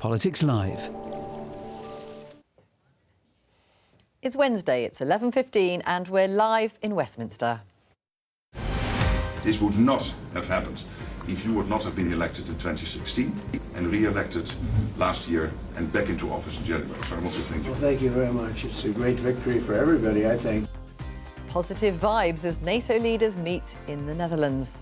Politics Live. It's Wednesday, it's 11:15 and we're live in Westminster. This would not have happened if you would not have been elected in 2016 and re-elected last year and back into office in January. So I want to thank you. Well, thank you very much. It's a great victory for everybody, I think. Positive vibes as NATO leaders meet in the Netherlands.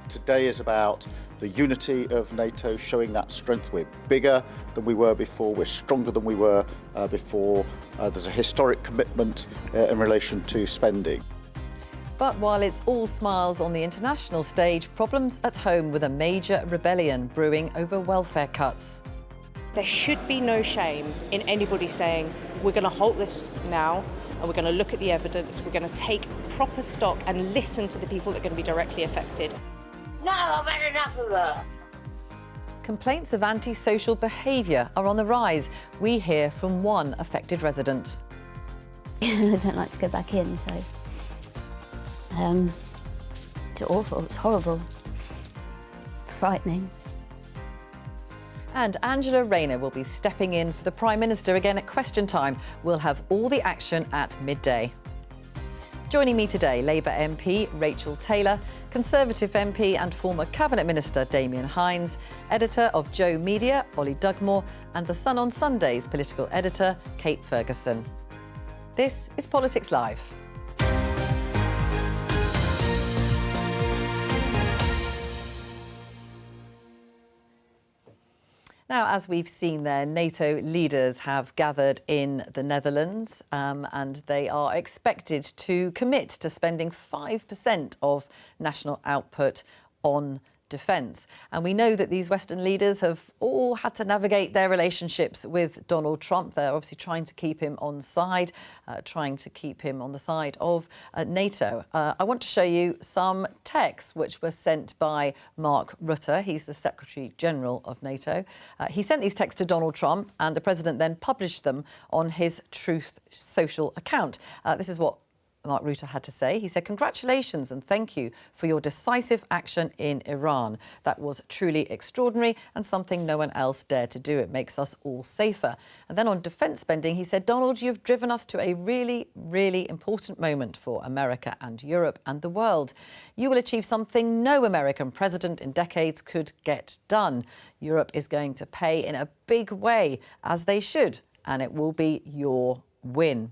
Today is about the unity of NATO, showing that strength. We're bigger than we were before, we're stronger than we were before. There's a historic commitment in relation to spending. But while it's all smiles on the international stage, problems at home with a major rebellion brewing over welfare cuts. There should be no shame in anybody saying, we're going to halt this now and we're going to look at the evidence, we're going to take proper stock and listen to the people that are going to be directly affected. No, I've had enough of that. Complaints of antisocial behaviour are on the rise. We hear from one affected resident. I don't like to go back in, so it's awful, it's horrible, frightening. And Angela Rayner will be stepping in for the Prime Minister again at question time. We'll have all the action at midday. Joining me today, Labour MP Rachel Taylor, Conservative MP and former Cabinet Minister Damien Hinds, editor of Joe Media, Ollie Dugmore, and The Sun on Sunday's political editor, Kate Ferguson. This is Politics Live. Now, as we've seen there, NATO leaders have gathered in the Netherlands and they are expected to commit to spending 5% of national output on defence. And we know that these Western leaders have all had to navigate their relationships with Donald Trump. They're obviously trying to keep him on side, trying to keep him on the side of NATO. I want to show you some texts which were sent by Mark Rutte. He's the Secretary General of NATO. He sent these texts to Donald Trump and the President then published them on his Truth Social account. This is what Mark Rutte had to say. He said, "Congratulations and thank you for your decisive action in Iran. That was truly extraordinary and something no one else dared to do. It makes us all safer." And then on defence spending, he said, "Donald, you've driven us to a really, really important moment for America and Europe and the world. You will achieve something no American president in decades could get done. Europe is going to pay in a big way, as they should, and it will be your win."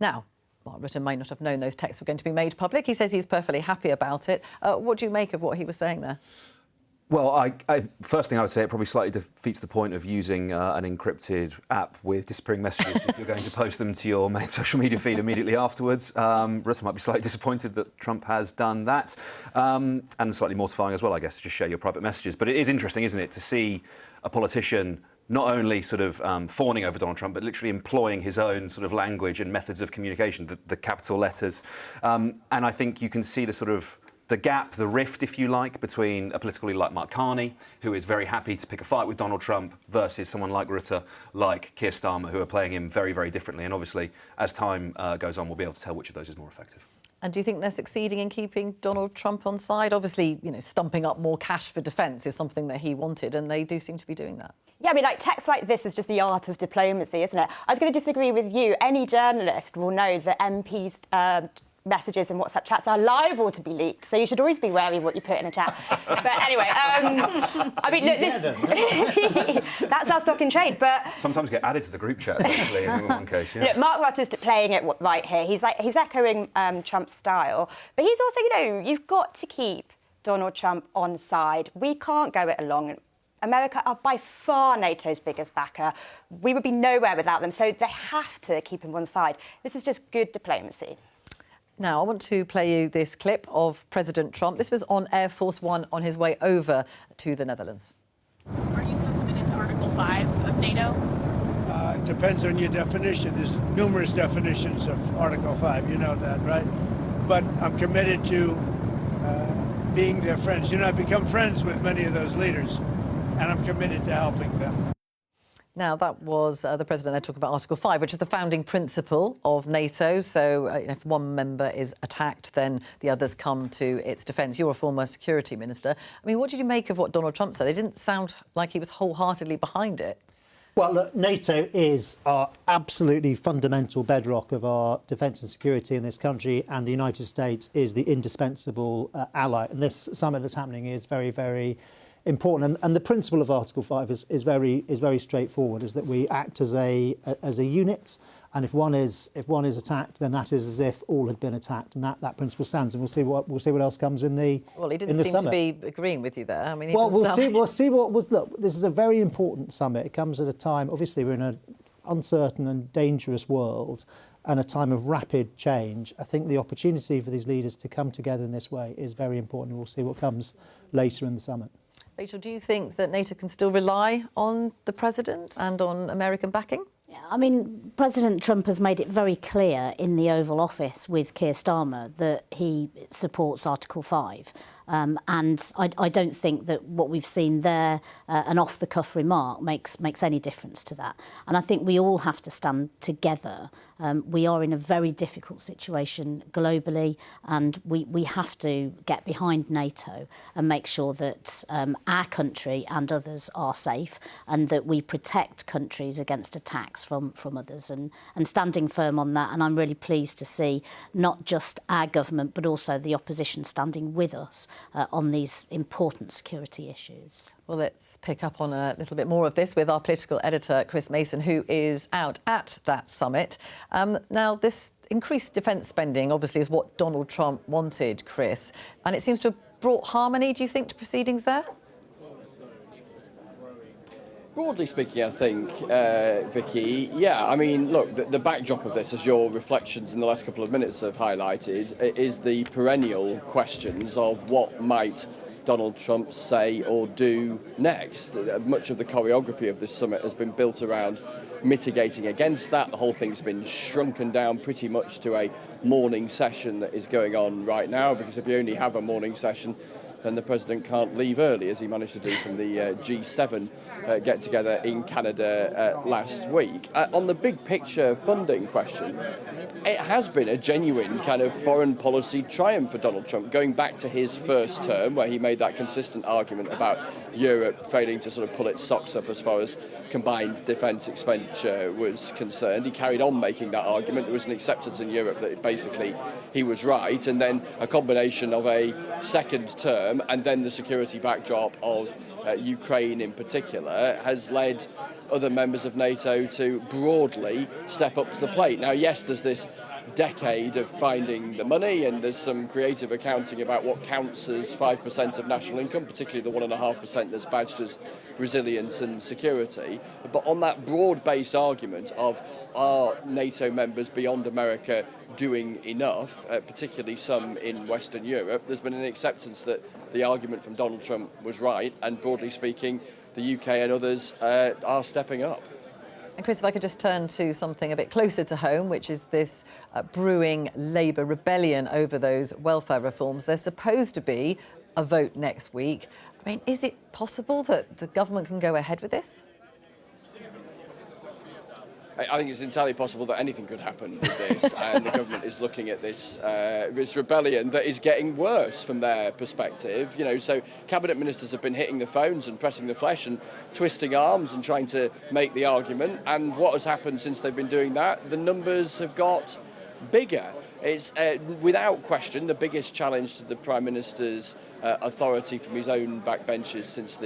Now, Mark Rutte might not have known those texts were going to be made public. He says he's perfectly happy about it. What do you make of what he was saying there? Well, first thing I would say, it probably slightly defeats the point of using an encrypted app with disappearing messages if you're going to post them to your main social media feed immediately afterwards. Rutte might be slightly disappointed that Trump has done that, and slightly mortifying as well, I guess, to just share your private messages. But it is interesting, isn't it, to see a politician not only sort of fawning over Donald Trump, but literally employing his own sort of language and methods of communication, the capital letters. And I think you can see the sort of the gap, the rift, if you like, between a political leader like Mark Carney, who is very happy to pick a fight with Donald Trump, versus someone like Rutte, like Keir Starmer, who are playing him very, very differently. And obviously, as time goes on, we'll be able to tell which of those is more effective. And do you think they're succeeding in keeping Donald Trump on side? Obviously, you know, stumping up more cash for defence is something that he wanted, and they do seem to be doing that. Yeah, I mean, like, text like this is just the art of diplomacy, isn't it? I was going to disagree with you. Any journalist will know that MPs' messages and WhatsApp chats are liable to be leaked, so you should always be wary what you put in a chat. But anyway, I mean, look, this, that's our stock in trade, but sometimes get added to the group chat, actually, in one case, yeah. Look, Mark Rutte's playing it right here. He's echoing Trump's style, but he's also, you know, you've got to keep Donald Trump on side. We can't go it along. America are by far NATO's biggest backer. We would be nowhere without them, so they have to keep him on side. This is just good diplomacy. Now, I want to play you this clip of President Trump. This was on Air Force One on his way over to the Netherlands. Are you still committed to Article 5 of NATO? It depends on your definition. There's numerous definitions of Article 5. You know that, right? But I'm committed to being their friends. You know, I've become friends with many of those leaders, and I'm committed to helping them. Now, that was the President there talking about Article 5, which is the founding principle of NATO. So if one member is attacked, then the others come to its defence. You're a former security minister. I mean, what did you make of what Donald Trump said? It didn't sound like he was wholeheartedly behind it. Well, look, NATO is our absolutely fundamental bedrock of our defence and security in this country, and the United States is the indispensable ally. And this summit that's happening is very, very important. And the principle of Article 5 is very straightforward, is that we act as a unit, and if one is attacked, then that is as if all had been attacked, and that principle stands. And we'll see what else comes in the Well, he didn't seem to be agreeing with you there. I mean, we'll see what was. Look, this is a very important summit. It comes at a time. Obviously, we're in an uncertain and dangerous world, and a time of rapid change. I think the opportunity for these leaders to come together in this way is very important. We'll see what comes later in the summit. Rachel, do you think that NATO can still rely on the President and on American backing? Yeah, I mean, President Trump has made it very clear in the Oval Office with Keir Starmer that he supports Article 5. And I don't think that what we've seen there, an off-the-cuff remark, makes any difference to that. And I think we all have to stand together. We are in a very difficult situation globally, and we have to get behind NATO and make sure that our country and others are safe, and that we protect countries against attacks from others, and standing firm on that. And I'm really pleased to see not just our government but also the opposition standing with us on these important security issues. Well, let's pick up on a little bit more of this with our political editor, Chris Mason, who is out at that summit. Now, this increased defence spending obviously is what Donald Trump wanted, Chris, and it seems to have brought harmony, do you think, to proceedings there? Broadly speaking, I think, Vicky, yeah. I mean, look, the backdrop of this, as your reflections in the last couple of minutes have highlighted, is the perennial questions of what might Donald Trump say or do next. Much of the choreography of this summit has been built around mitigating against that. The whole thing's been shrunken down pretty much to a morning session that is going on right now, because if you only have a morning session, then the President can't leave early, as he managed to do from the G7 get-together in Canada last week. On the big picture funding question, it has been a genuine kind of foreign policy triumph for Donald Trump, going back to his first term, where he made that consistent argument about Europe failing to sort of pull its socks up as far as combined defence expenditure was concerned. He carried on making that argument. There was an acceptance in Europe that basically he was right, and then a combination of a second term and then the security backdrop of Ukraine in particular has led other members of NATO to broadly step up to the plate. Now, yes, there's this decade of finding the money, and there's some creative accounting about what counts as 5% of national income, particularly the 1.5% that's badged as resilience and security. But on that broad-based argument of are NATO members beyond America doing enough, particularly some in Western Europe, there's been an acceptance that the argument from Donald Trump was right, and broadly speaking, the UK and others are stepping up. And Chris, if I could just turn to something a bit closer to home, which is this brewing Labour rebellion over those welfare reforms. There's supposed to be a vote next week. I mean, is it possible that the government can go ahead with this? I think it's entirely possible that anything could happen with this, and the government is looking at this rebellion that is getting worse from their perspective. You know, so cabinet ministers have been hitting the phones and pressing the flesh and twisting arms and trying to make the argument. And what has happened since they've been doing that? The numbers have got bigger. It's without question the biggest challenge to the Prime Minister's authority from his own backbenchers since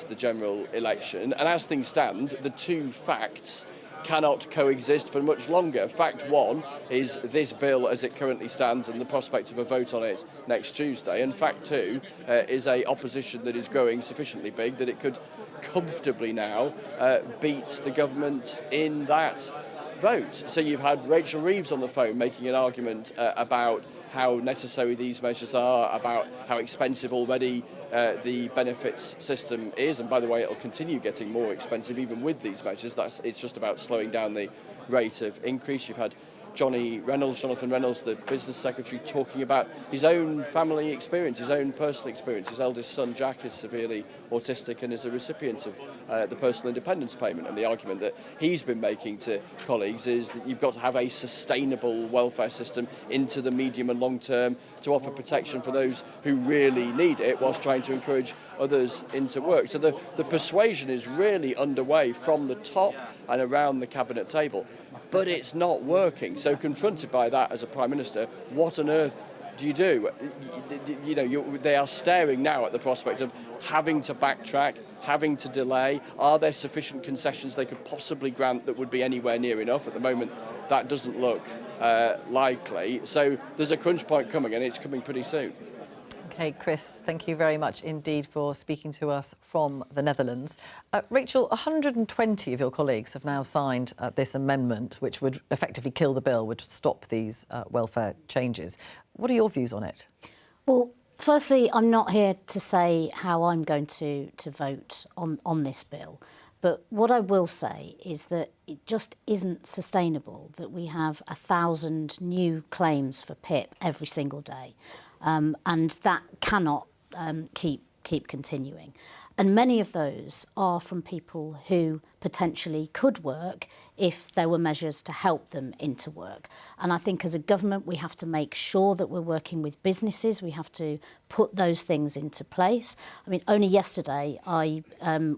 the general election. And as things stand, the two facts cannot coexist for much longer. Fact one is this bill as it currently stands and the prospect of a vote on it next Tuesday. And fact two is a opposition that is growing sufficiently big that it could comfortably now beat the government in that vote. So you've had Rachel Reeves on the phone making an argument about how necessary these measures are, about how expensive already the benefits system is, and by the way, it'll continue getting more expensive even with these measures. It's just about slowing down the rate of increase. You've had Jonathan Reynolds, the business secretary, talking about his own family experience, his own personal experience. His eldest son, Jack, is severely autistic and is a recipient of the personal independence payment. And the argument that he's been making to colleagues is that you've got to have a sustainable welfare system into the medium and long term to offer protection for those who really need it, whilst trying to encourage others into work. So the persuasion is really underway from the top and around the cabinet table. But it's not working. So confronted by that as a Prime Minister, what on earth do you do? They are staring now at the prospect of having to backtrack, having to delay. Are there sufficient concessions they could possibly grant that would be anywhere near enough? At the moment, that doesn't look likely. So there's a crunch point coming, and it's coming pretty soon. Okay, Chris, thank you very much indeed for speaking to us from the Netherlands. Rachel, 120 of your colleagues have now signed this amendment, which would effectively kill the bill, would stop these welfare changes. What are your views on it? Well, firstly, I'm not here to say how I'm going to vote on this bill. But what I will say is that it just isn't sustainable that we have 1,000 new claims for PIP every single day. And that cannot keep continuing. And many of those are from people who potentially could work if there were measures to help them into work. And I think as a government, we have to make sure that we're working with businesses. We have to put those things into place. I mean, only yesterday I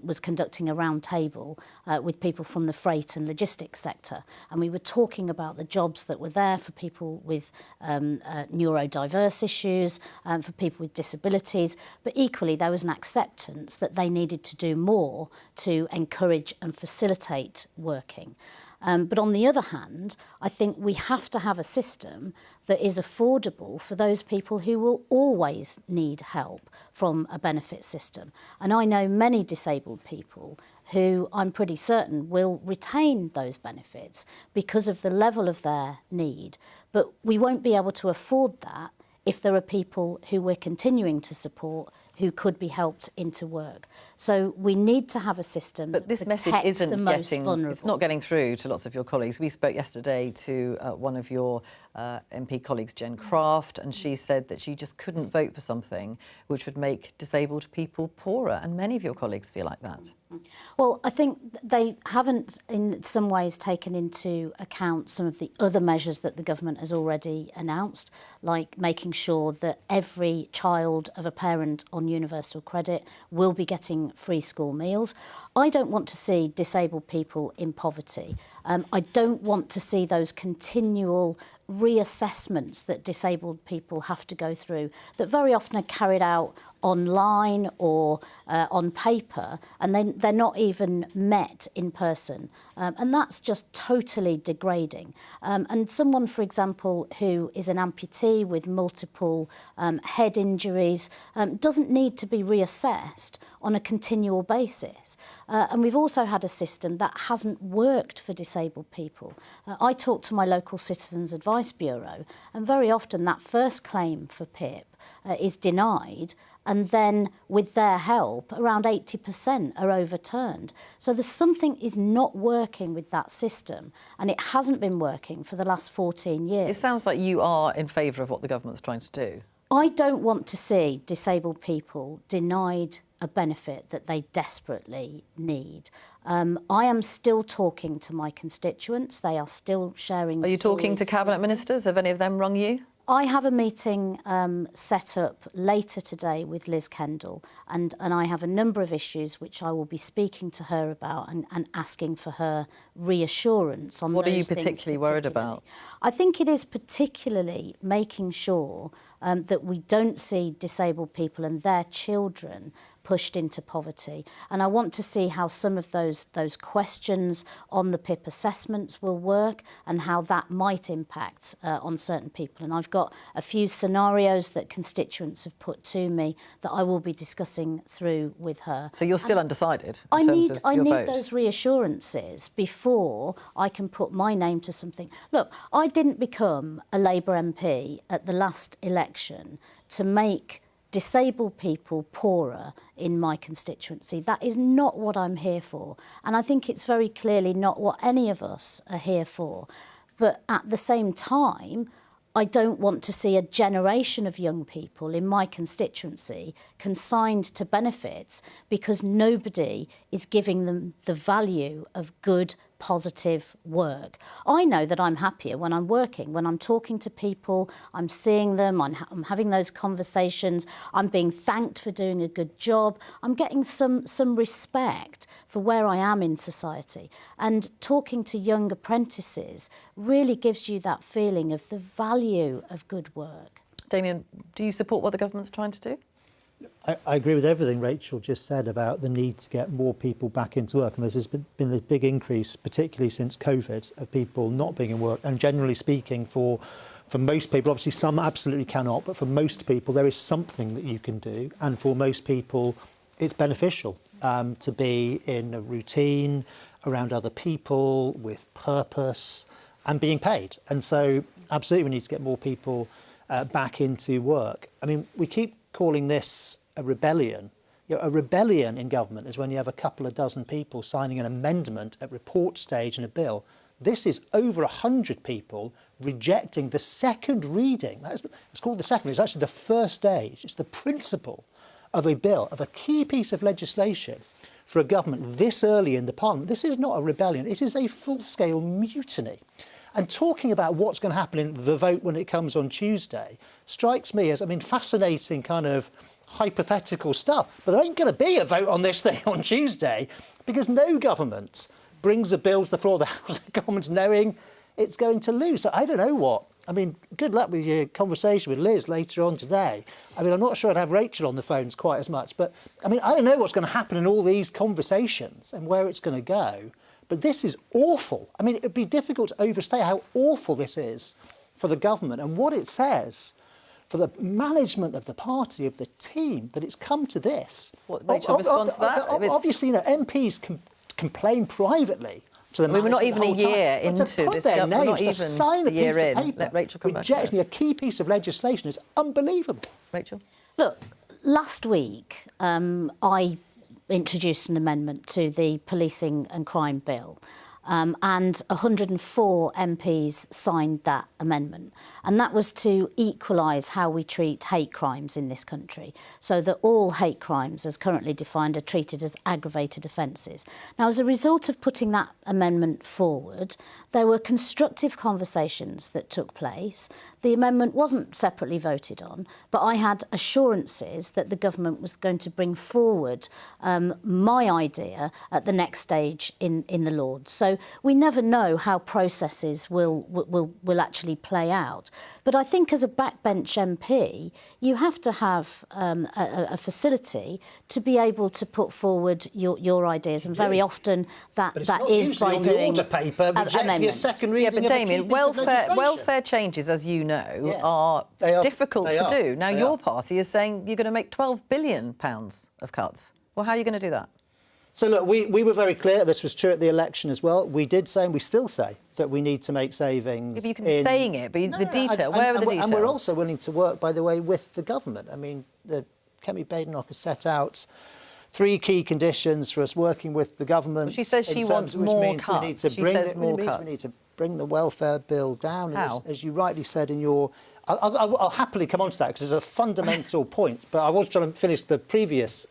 was conducting a round table with people from the freight and logistics sector. And we were talking about the jobs that were there for people with neurodiverse issues, for people with disabilities. But equally, there was an acceptance that they needed to do more to encourage and facilitate working. But on the other hand, I think we have to have a system that is affordable for those people who will always need help from a benefit system. And I know many disabled people who I'm pretty certain will retain those benefits because of the level of their need. But we won't be able to afford that if there are people who we're continuing to support who could be helped into work. So we need to have a system but this that message protects isn't the most vulnerable. It's not getting through to lots of your colleagues. We spoke yesterday to one of your MP colleagues, Jen Craft, and she said that she just couldn't vote for something which would make disabled people poorer, and many of your colleagues feel like that. Well, I think they haven't in some ways taken into account some of the other measures that the government has already announced, like making sure that every child of a parent on universal credit will be getting free school meals. I don't want to see disabled people in poverty. I don't want to see those continual reassessments that disabled people have to go through that very often are carried out online or on paper, and they're not even met in person. And that's just totally degrading. And someone, for example, who is an amputee with multiple head injuries doesn't need to be reassessed on a continual basis. And we've also had a system that hasn't worked for disabled people. I talk to my local Citizens Advice Bureau, and very often that first claim for PIP is denied, and then with their help, around 80% are overturned. So there's something is not working with that system, and it hasn't been working for the last 14 years. It sounds like you are in favour of what the government's trying to do. I don't want to see disabled people denied a benefit that they desperately need. I am still talking to my constituents. They are still sharing. Are you talking to cabinet ministers? Have any of them rung you? I have a meeting set up later today with Liz Kendall, and I have a number of issues which I will be speaking to her about and asking for her reassurance on. What are you particularly worried about? I think it is particularly making sure that we don't see disabled people and their children pushed into poverty. And I want to see how some of those questions on the PIP assessments will work and how that might impact on certain people. And I've got a few scenarios that constituents have put to me that I will be discussing through with her. So you're still undecided in I terms of your need vote? those reassurances before I can put my name to something. Look, I didn't become a Labour MP at the last election to make disabled people poorer in my constituency. That is not what I'm here for. And I think it's very clearly not what any of us are here for. But at the same time, I don't want to see a generation of young people in my constituency consigned to benefits because nobody is giving them the value of good, positive work. I know that I'm happier when I'm working, when I'm talking to people, I'm seeing them, I'm having those conversations, I'm being thanked for doing a good job, I'm getting some respect for where I am in society. And talking to young apprentices really gives you that feeling of the value of good work. Damien, do you support what the government's trying to do? I agree with everything Rachel just said about the need to get more people back into work. And there's been a big increase, particularly since COVID, of people not being in work. And generally speaking, for most people, obviously some absolutely cannot, but for most people, there is something that you can do. And for most people, it's beneficial to be in a routine around other people with purpose and being paid. And so absolutely we need to get more people back into work. I mean, we keep calling this a rebellion. You know, a rebellion in government is when you have a couple of dozen people signing an amendment at report stage in a bill. This is over 100 people rejecting the second reading. It's called the second. It's actually the first stage. It's the principle of a bill, of a key piece of legislation for a government this early in the Parliament. This is not a rebellion. It is a full-scale mutiny. And talking about what's going to happen in the vote when it comes on Tuesday strikes me as, fascinating kind of hypothetical stuff. But there ain't going to be a vote on this thing on Tuesday because no government brings a bill to the floor of the House of Commons knowing it's going to lose. So I don't know what. Good luck with your conversation with Liz later on today. I'm not sure I'd have Rachel on the phones quite as much. But, I don't know what's going to happen in all these conversations and where it's going to go. But this is awful. It would be difficult to overstate how awful this is for the government and what it says for the management of the party, of the team, that it's come to this. What, Rachel, respond to that? Obviously, MPs can complain privately to the we're not even a year into this. To put this their names, not to even sign a piece of paper, Let Rachel come back. rejecting a key piece of legislation is unbelievable. Rachel? Look, last week I introduced an amendment to the Policing and Crime Bill. And 104 MPs signed that amendment. And that was to equalise how we treat hate crimes in this country, so that all hate crimes, as currently defined, are treated as aggravated offences. Now, as a result of putting that amendment forward, there were constructive conversations that took place. The amendment wasn't separately voted on, but I had assurances that the government was going to bring forward my idea at the next stage in the Lords. So we never know how processes will actually play out. But I think as a backbench MP, you have to have a facility to be able to put forward your ideas. And very often that is by doing rejecting a second reading. Yeah, but Damien, welfare changes, as you know, are difficult to do. Now, your party is saying you're going to make £12 billion of cuts. Well, how are you going to do that? So, look, we were very clear. This was true at the election as well. We did say, and we still say, that we need to make savings. Yeah, but you can be saying it, but the detail, where are the details? And we're also willing to work, by the way, with the government. Kemi Badenoch has set out 3 key conditions for us working with the government. Well, she says she wants more cuts. We need to bring the welfare bill down. How? As you rightly said in your... I'll happily come on to that because it's a fundamental point. But I was trying to finish the previous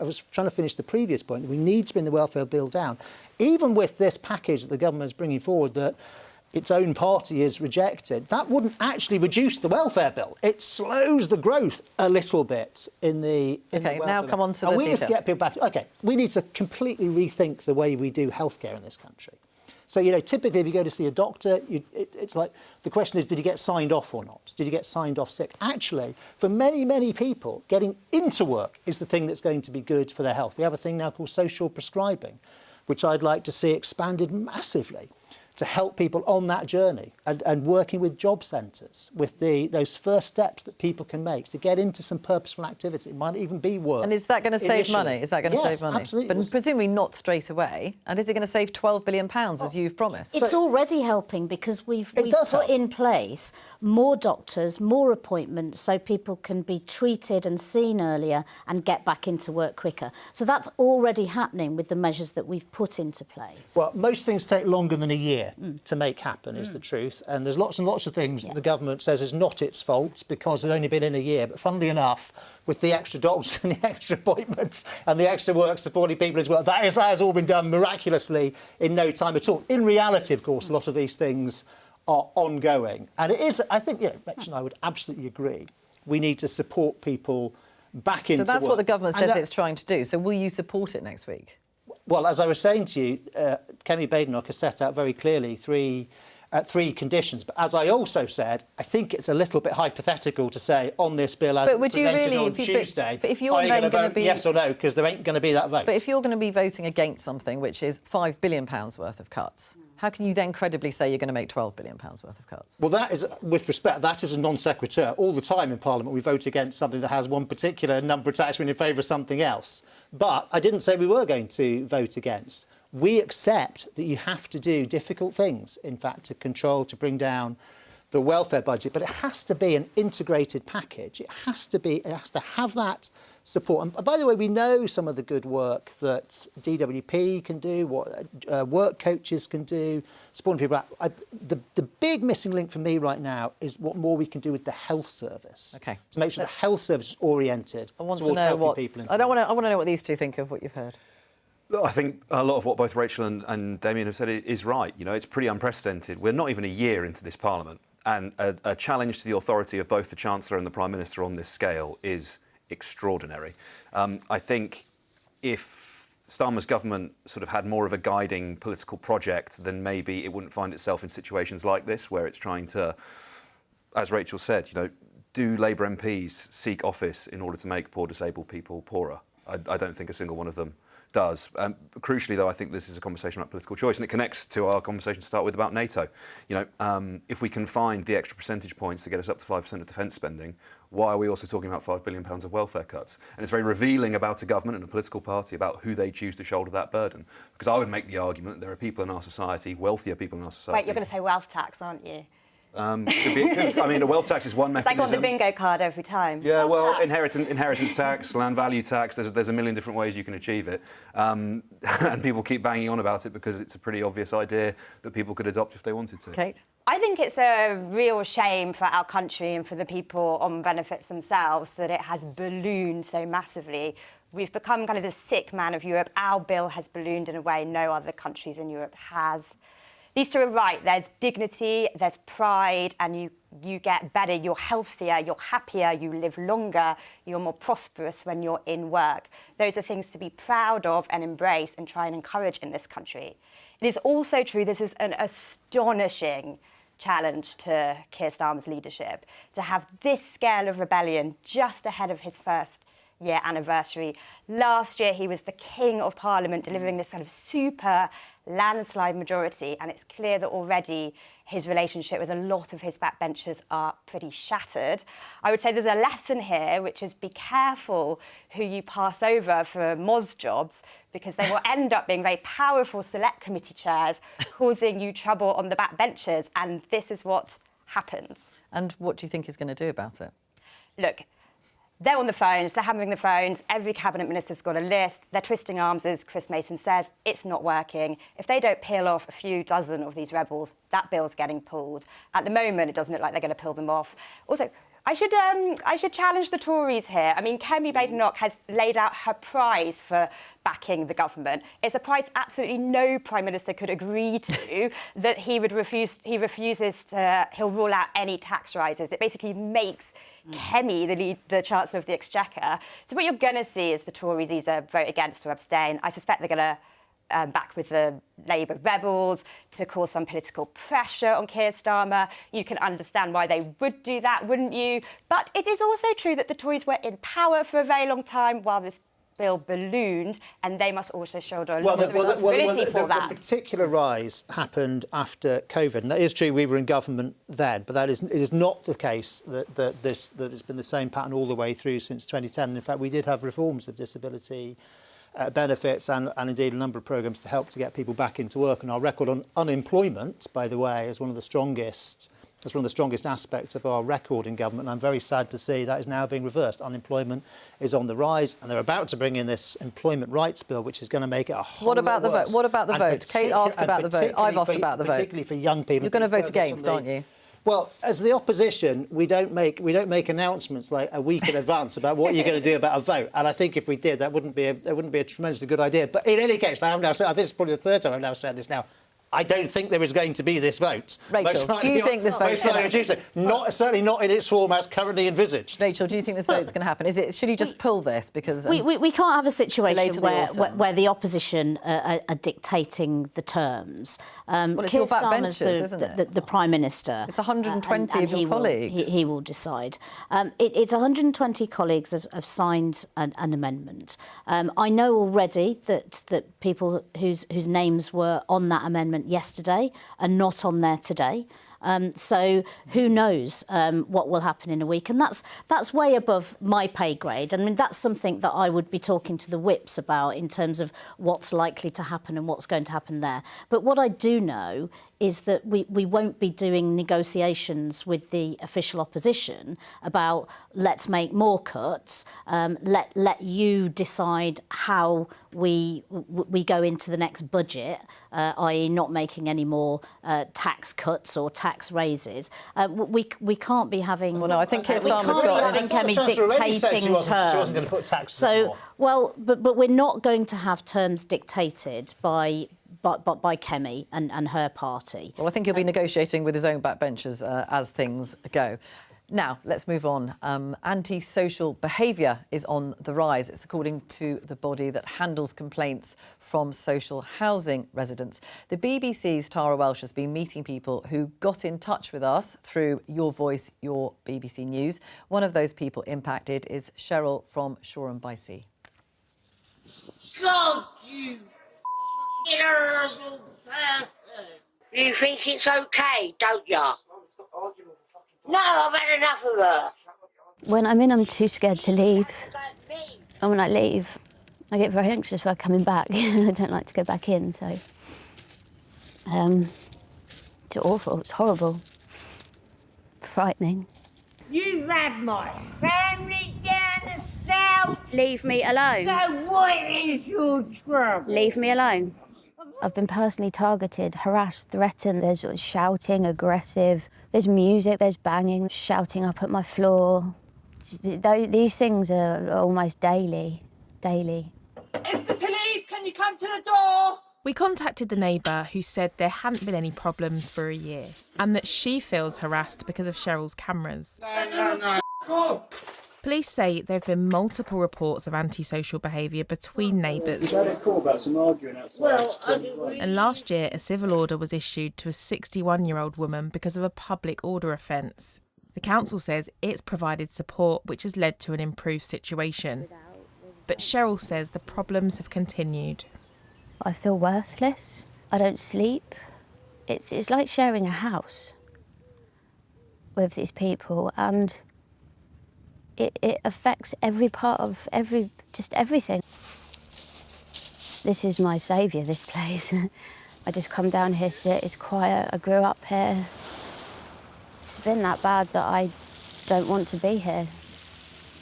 point. We need to bring the welfare bill down. Even with this package that the government is bringing forward that its own party is rejected, that wouldn't actually reduce the welfare bill. It slows the growth a little bit in the welfare now come on to the we detail. need to get people back. OK, we need to completely rethink the way we do healthcare in this country. So, typically if you go to see a doctor, it's like the question is, did you get signed off or not? Did you get signed off sick? Actually, for many, many people, getting into work is the thing that's going to be good for their health. We have a thing now called social prescribing, which I'd like to see expanded massively to help people on that journey and working with job centres, with those first steps that people can make to get into some purposeful activity. It might even be work. And is that going to save money? Is that going to save money? Absolutely. But presumably not straight away. And is it going to save £12 billion, as you've promised? It's already helping because we've put in place more doctors, more appointments, so people can be treated and seen earlier and get back into work quicker. So that's already happening with the measures that we've put into place. Well, most things take longer than a year. year to make happen, is the truth. And there's lots and lots of things that the government says is not its fault because it's only been in a year. But funnily enough, with the extra doctors and the extra appointments and the extra work supporting people as well, that has all been done miraculously in no time at all. In reality, of course, a lot of these things are ongoing. And it is, I think, Rach and I would absolutely agree, we need to support people back into work. So that's what the government says it's trying to do. So will you support it next week? Well, as I was saying to you, Kemi Badenoch has set out very clearly three conditions. But as I also said, I think it's a little bit hypothetical to say on this bill as it's presented on Tuesday, but if you're are you then going to going to vote be yes or no? Because there ain't going to be that vote. But if you're going to be voting against something which is £5 billion worth of cuts, how can you then credibly say you're going to make £12 billion worth of cuts? Well, that is, with respect, that is a non sequitur. All the time in Parliament, we vote against something that has one particular number attachment in favour of something else. But I didn't say we were going to vote against. We accept that you have to do difficult things, in fact, to control, to bring down the welfare budget. But it has to be an integrated package. It has to have that support. And by the way, we know some of the good work that DWP can do, what work coaches can do, supporting people out. The big missing link for me right now is what more we can do with the health service. Okay. To make sure the health service is oriented towards helping people. I want to know what these two think of what you've heard. Look, I think a lot of what both Rachel and Damien have said is right. You know, it's pretty unprecedented. We're not even a year into this Parliament, and a challenge to the authority of both the Chancellor and the Prime Minister on this scale is extraordinary. I think if Starmer's government sort of had more of a guiding political project, then maybe it wouldn't find itself in situations like this, where it's trying to, as Rachel said, you know, do Labour MPs seek office in order to make poor disabled people poorer? I don't think a single one of them does. Crucially, though, I think this is a conversation about political choice, and it connects to our conversation to start with about NATO. You know, if we can find the extra percentage points to get us up to 5% of defence spending, why are we also talking about £5 billion of welfare cuts? And it's very revealing about a government and a political party about who they choose to shoulder that burden. Because I would make the argument that there are people in our society, wealthier people in our society. Wait, you're going to say wealth tax, aren't you? I mean, a wealth tax is one mechanism. It's like on the bingo card every time. Yeah, well, inheritance tax, land value tax, there's a million different ways you can achieve it. And people keep banging on about it because it's a pretty obvious idea that people could adopt if they wanted to. Kate? I think it's a real shame for our country and for the people on benefits themselves that it has ballooned so massively. We've become kind of the sick man of Europe. Our bill has ballooned in a way no other countries in Europe has. These two are right. There's dignity, there's pride, and you get better, you're healthier, you're happier, you live longer, you're more prosperous when you're in work. Those are things to be proud of and embrace and try and encourage in this country. It is also true this is an astonishing challenge to Keir Starmer's leadership, to have this scale of rebellion just ahead of his first year anniversary. Last year, he was the King of Parliament, delivering this kind of super landslide majority, and it's clear that already his relationship with a lot of his backbenchers are pretty shattered. I would say there's a lesson here, which is be careful who you pass over for Moz jobs, because they will end up being very powerful select committee chairs, causing you trouble on the backbenchers, and this is what happens. And what do you think he's going to do about it? Look, they're on the phones, they're hammering the phones, every cabinet minister's got a list, they're twisting arms, as Chris Mason says, it's not working. If they don't peel off a few dozen of these rebels, that bill's getting pulled. At the moment, it doesn't look like they're going to peel them off. Also, I should challenge the Tories here. I mean, Kemi Badenoch has laid out her prize for backing the government. It's a prize absolutely no Prime Minister could agree to, that he'll rule out any tax rises. It basically makes Kemi the Chancellor of the Exchequer. So what you're going to see is the Tories either vote against or abstain. I suspect they're going to back with the Labour rebels to cause some political pressure on Keir Starmer. You can understand why they would do that, wouldn't you? But it is also true that the Tories were in power for a very long time while this bill ballooned, and they must also shoulder a lot of responsibility for that. The particular rise happened after COVID, and that is true. We were in government then, but it is not the case that it's been the same pattern all the way through since 2010. In fact, we did have reforms of disability benefits and indeed a number of programmes to help to get people back into work. And our record on unemployment, by the way, is one of the strongest That's one of the strongest aspects of our record in government. I'm very sad to see that is now being reversed. Unemployment is on the rise, and they're about to bring in this employment rights bill, which is going to make it a whole What about lot the vote? worse. What about the vote? Kate asked about the vote. I've asked about the vote. Particularly for young people. You're going to vote against, aren't you? Well, as the opposition, we don't make announcements like a week in advance about what you're going to do about a vote. And I think if we did, that wouldn't be a tremendously good idea. But in any case, I think it's probably the third time I've now said this now. I don't think there is going to be this vote. Rachel, do you think this vote is going to happen? Certainly not in its form as currently envisaged. Rachel, do you think this vote's going to happen? Should he just pull this? Because we can't have a situation where the opposition are dictating the terms. Well, it's your backbenchers, isn't it? The Prime Minister. It's 120 of your colleagues. He will decide. It's 120 colleagues have signed an amendment. I know already that people whose names were on that amendment yesterday are not on there today. So who knows what will happen in a week, and that's way above my pay grade. I mean, that's something that I would be talking to the whips about in terms of what's likely to happen and what's going to happen there. But what I do know is that we won't be doing negotiations with the official opposition about let's make more cuts, let you decide how we go into the next budget, i.e. not making any more tax cuts or tax raises. We can't be having... Well, no, I think Keir Starmer's got... Kemi dictating terms. She wasn't going to put taxes so, well, but we're not going to have terms dictated by Kemi and her party. Well, I think he'll be negotiating with his own backbenchers as things go. Now, let's move on. Antisocial behaviour is on the rise. It's according to the body that handles complaints from social housing residents. The BBC's Tara Welsh has been meeting people who got in touch with us through Your Voice, Your BBC News. One of those people impacted is Cheryl from Shoreham by Sea. God, you terrible person. You think it's okay, don't ya? No, I've had enough of her. When I'm in, I'm too scared to leave. And when I leave, I get very anxious about coming back. I don't like to go back in, so... it's awful, it's horrible. Frightening. You've had my family down the south. Leave me alone. So what is your trouble? Leave me alone. I've been personally targeted, harassed, threatened. There's shouting, aggressive. There's music, there's banging, shouting up at my floor. These things are almost daily. It's the police, can you come to the door? We contacted the neighbour who said there hadn't been any problems for a year and that she feels harassed because of Cheryl's cameras. No. Police say there have been multiple reports of antisocial behaviour between neighbours. We've had a call about some arguing outside. And last year, a civil order was issued to a 61-year-old woman because of a public order offence. The council says it's provided support, which has led to an improved situation. But Cheryl says the problems have continued. I feel worthless. I don't sleep. It's like sharing a house with these people, and it affects every part of everything. This is my saviour, this place. I just come down here, sit, it's quiet. I grew up here. It's been that bad that I don't want to be here.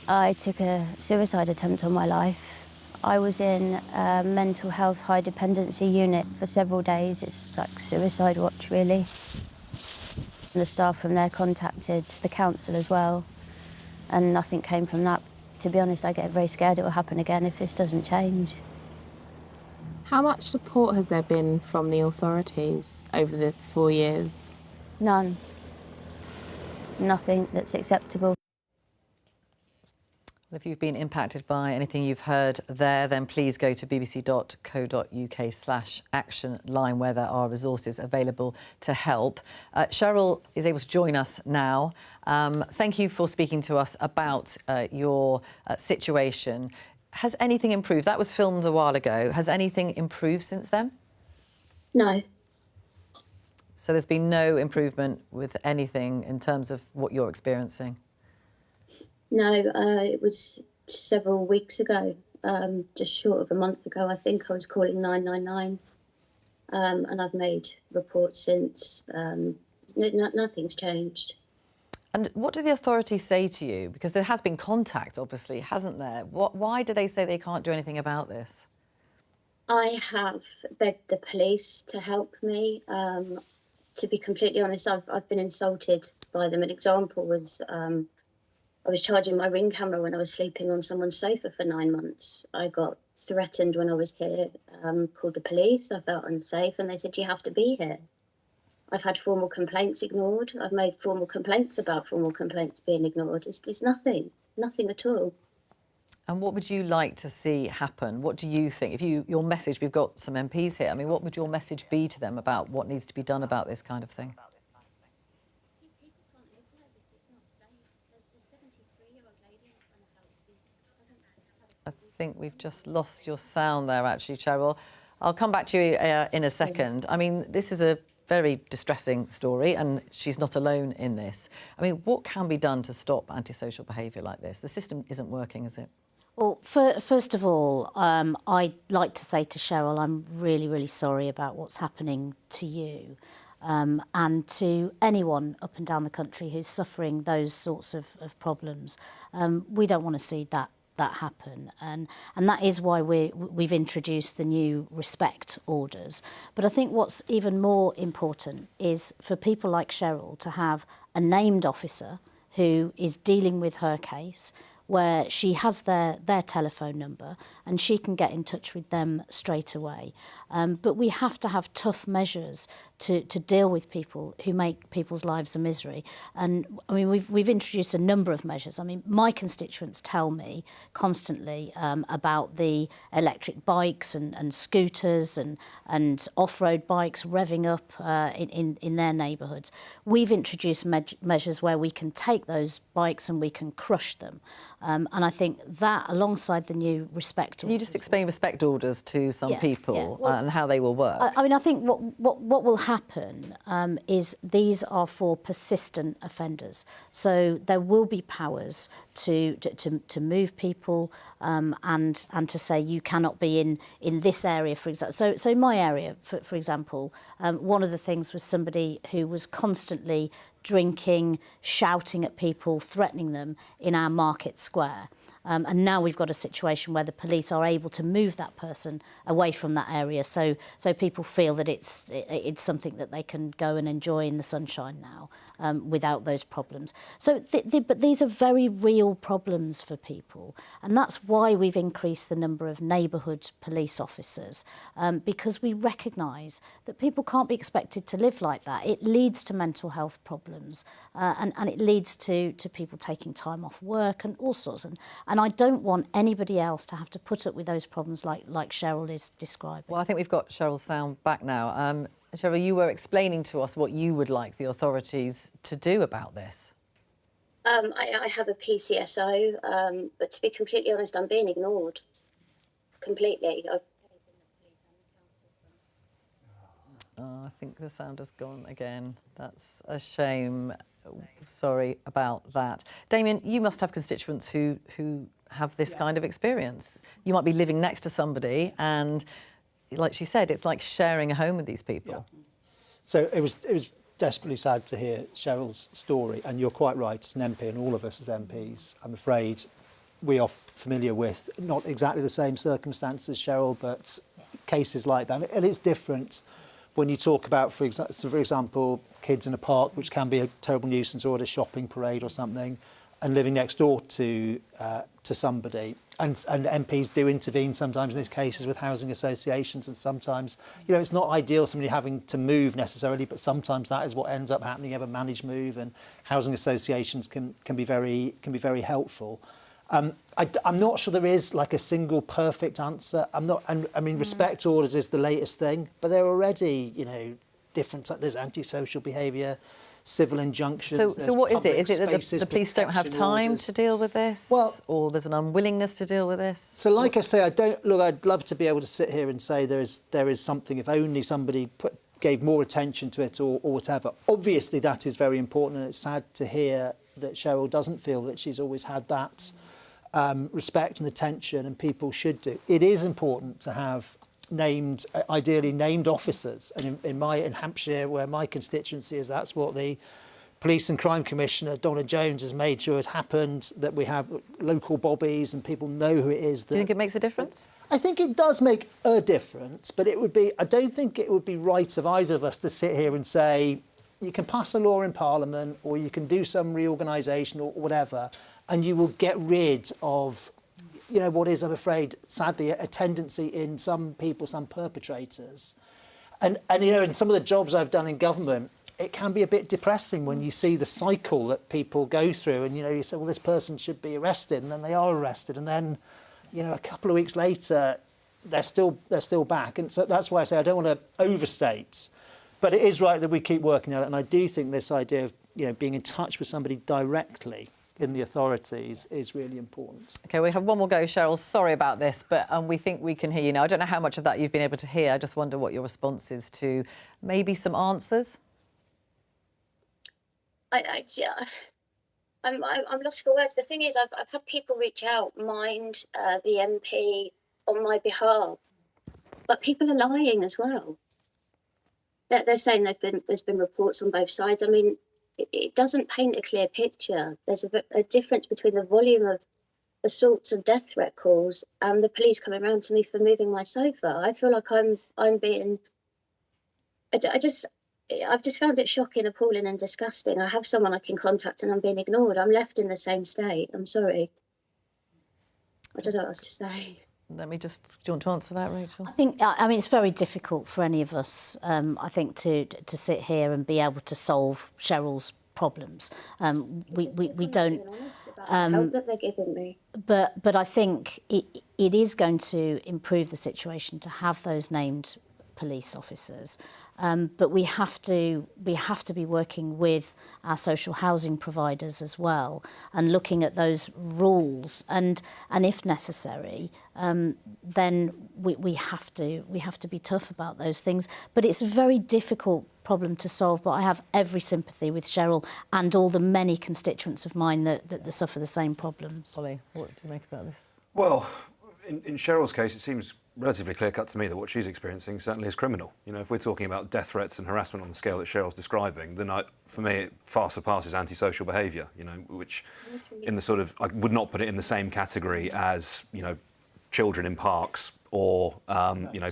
I took a suicide attempt on my life. I was in a mental health high dependency unit for several days. It's like suicide watch, really. The staff from there contacted the council as well, and nothing came from that. To be honest, I get very scared it will happen again if this doesn't change. How much support has there been from the authorities over the 4 years? None. Nothing that's acceptable. If you've been impacted by anything you've heard there, then please go to bbc.co.uk/action line, where there are resources available to help. Cheryl is able to join us now. Thank you for speaking to us about your situation. Has anything improved? That was filmed a while ago. Has anything improved since then? No. So there's been no improvement with anything in terms of what you're experiencing? No, it was several weeks ago, just short of a month ago, I think. I was calling 999, and I've made reports since, Nothing's changed. And what do the authorities say to you? Because there has been contact, obviously, hasn't there? Why do they say they can't do anything about this? I have begged the police to help me. To be completely honest, I've been insulted by them. An example was I was charging my Ring camera when I was sleeping on someone's sofa for 9 months. I got threatened when I was here, called the police. I felt unsafe and they said, you have to be here. I've had formal complaints ignored. I've made formal complaints about formal complaints being ignored. It's nothing at all. And what would you like to see happen? What do you think? If your message, we've got some MPs here. I mean, what would your message be to them about what needs to be done about this kind of thing? I think we've just lost your sound there, actually, Cheryl. I'll come back to you in a second. I mean, this is a very distressing story, and she's not alone in this. I mean, what can be done to stop antisocial behaviour like this? The system isn't working, is it? Well, first of all, I'd like to say to Cheryl, I'm really, really sorry about what's happening to you. And to anyone up and down the country who's suffering those sorts of problems. We don't want to see that happen, and that is why we've introduced the new respect orders. But I think what's even more important is for people like Cheryl to have a named officer who is dealing with her case, where she has their telephone number and she can get in touch with them straight away. But we have to have tough measures to deal with people who make people's lives a misery. And I mean, we've introduced a number of measures. I mean, my constituents tell me constantly about the electric bikes and scooters and off-road bikes revving up in their neighbourhoods. We've introduced measures where we can take those bikes and we can crush them. And I think that, alongside the new respect orders... Can you just explain respect orders to some people and how they will work? I mean, I think what will happen is these are for persistent offenders. So there will be powers to move people and to say you cannot be in this area, for example. So in my area, for example, one of the things was somebody who was constantly drinking, shouting at people, threatening them in our market square. And now we've got a situation where the police are able to move that person away from that area, so people feel that it's something that they can go and enjoy in the sunshine now, without those problems. So, but these are very real problems for people, and that's why we've increased the number of neighbourhood police officers, because we recognise that people can't be expected to live like that. It leads to mental health problems, and it leads to people taking time off work and all sorts. And I don't want anybody else to have to put up with those problems like Cheryl is describing. Well, I think we've got Cheryl's sound back now. Cheryl, you were explaining to us what you would like the authorities to do about this. I have a PCSO, but to be completely honest, I'm being ignored completely. I think the sound has gone again. That's a shame. Sorry about that. Damien, you must have constituents who have this kind of experience. You might be living next to somebody and, like she said, it's like sharing a home with these people. Yeah. So it was desperately sad to hear Cheryl's story, and you're quite right, as an MP and all of us as MPs, I'm afraid we are familiar with not exactly the same circumstances as Cheryl, but cases like that. And it's different when you talk about, for example, kids in a park, which can be a terrible nuisance, or at a shopping parade or something, and living next door to somebody. And MPs do intervene sometimes in these cases with housing associations, and sometimes, you know, it's not ideal somebody having to move necessarily, but sometimes that is what ends up happening. You have a managed move, and housing associations can be very helpful. I'm not sure there is like a single perfect answer. I mean, respect orders is the latest thing, but they're already, you know, different. There's antisocial behaviour, civil injunctions. So what is it? Is it that the police don't have time to deal with this? Well, or there's an unwillingness to deal with this? So, like I say, I'd love to be able to sit here and say there is something. If only somebody gave more attention to it, or whatever. Obviously, that is very important, and it's sad to hear that Cheryl doesn't feel that she's always had that respect and attention, and people should do. It is important to have ideally named officers. And in Hampshire, where my constituency is, that's what the Police and Crime Commissioner, Donna Jones, has made sure has happened, that we have local bobbies and people know who it is. Do you think it makes a difference? I think it does make a difference, but I don't think it would be right of either of us to sit here and say, you can pass a law in Parliament or you can do some reorganisation or whatever, and you will get rid of, what is, I'm afraid, sadly, a tendency in some people, some perpetrators. And in some of the jobs I've done in government, it can be a bit depressing when you see the cycle that people go through, and you say, well, this person should be arrested, and then they are arrested, and then a couple of weeks later they're still back. And so that's why I say I don't want to overstate, but it is right that we keep working at it. And I do think this idea of being in touch with somebody directly in the authorities is really important. OK, we have one more go, Cheryl. Sorry about this, but we think we can hear you now. I don't know how much of that you've been able to hear. I just wonder what your response is to maybe some answers. I'm lost for words. The thing is, I've had people reach out, mind the MP on my behalf, but people are lying as well. They're saying there's been reports on both sides. I mean, it doesn't paint a clear picture. There's a difference between the volume of assaults and death threat calls and the police coming around to me for moving my sofa. I feel like I'm being. I've just found it shocking, appalling and disgusting. I have someone I can contact and I'm being ignored. I'm left in the same state. I'm sorry. I don't know what else to say. Do you want to answer that, Rachel? I think, it's very difficult for any of us, I think, to sit here and be able to solve Cheryl's problems. We don't. Help that they're giving me. But I think it is going to improve the situation to have those named police officers. But we have to be working with our social housing providers as well, and looking at those rules, and if necessary, then we have to be tough about those things. But it's a very difficult problem to solve. But I have every sympathy with Cheryl and all the many constituents of mine that suffer the same problems. Ollie, what do you make about this? Well, in Cheryl's case, it seems relatively clear-cut to me that what she's experiencing certainly is criminal. If we're talking about death threats and harassment on the scale that Cheryl's describing, then for me it far surpasses antisocial behaviour, which in the sort of, I would not put it in the same category as, children in parks or,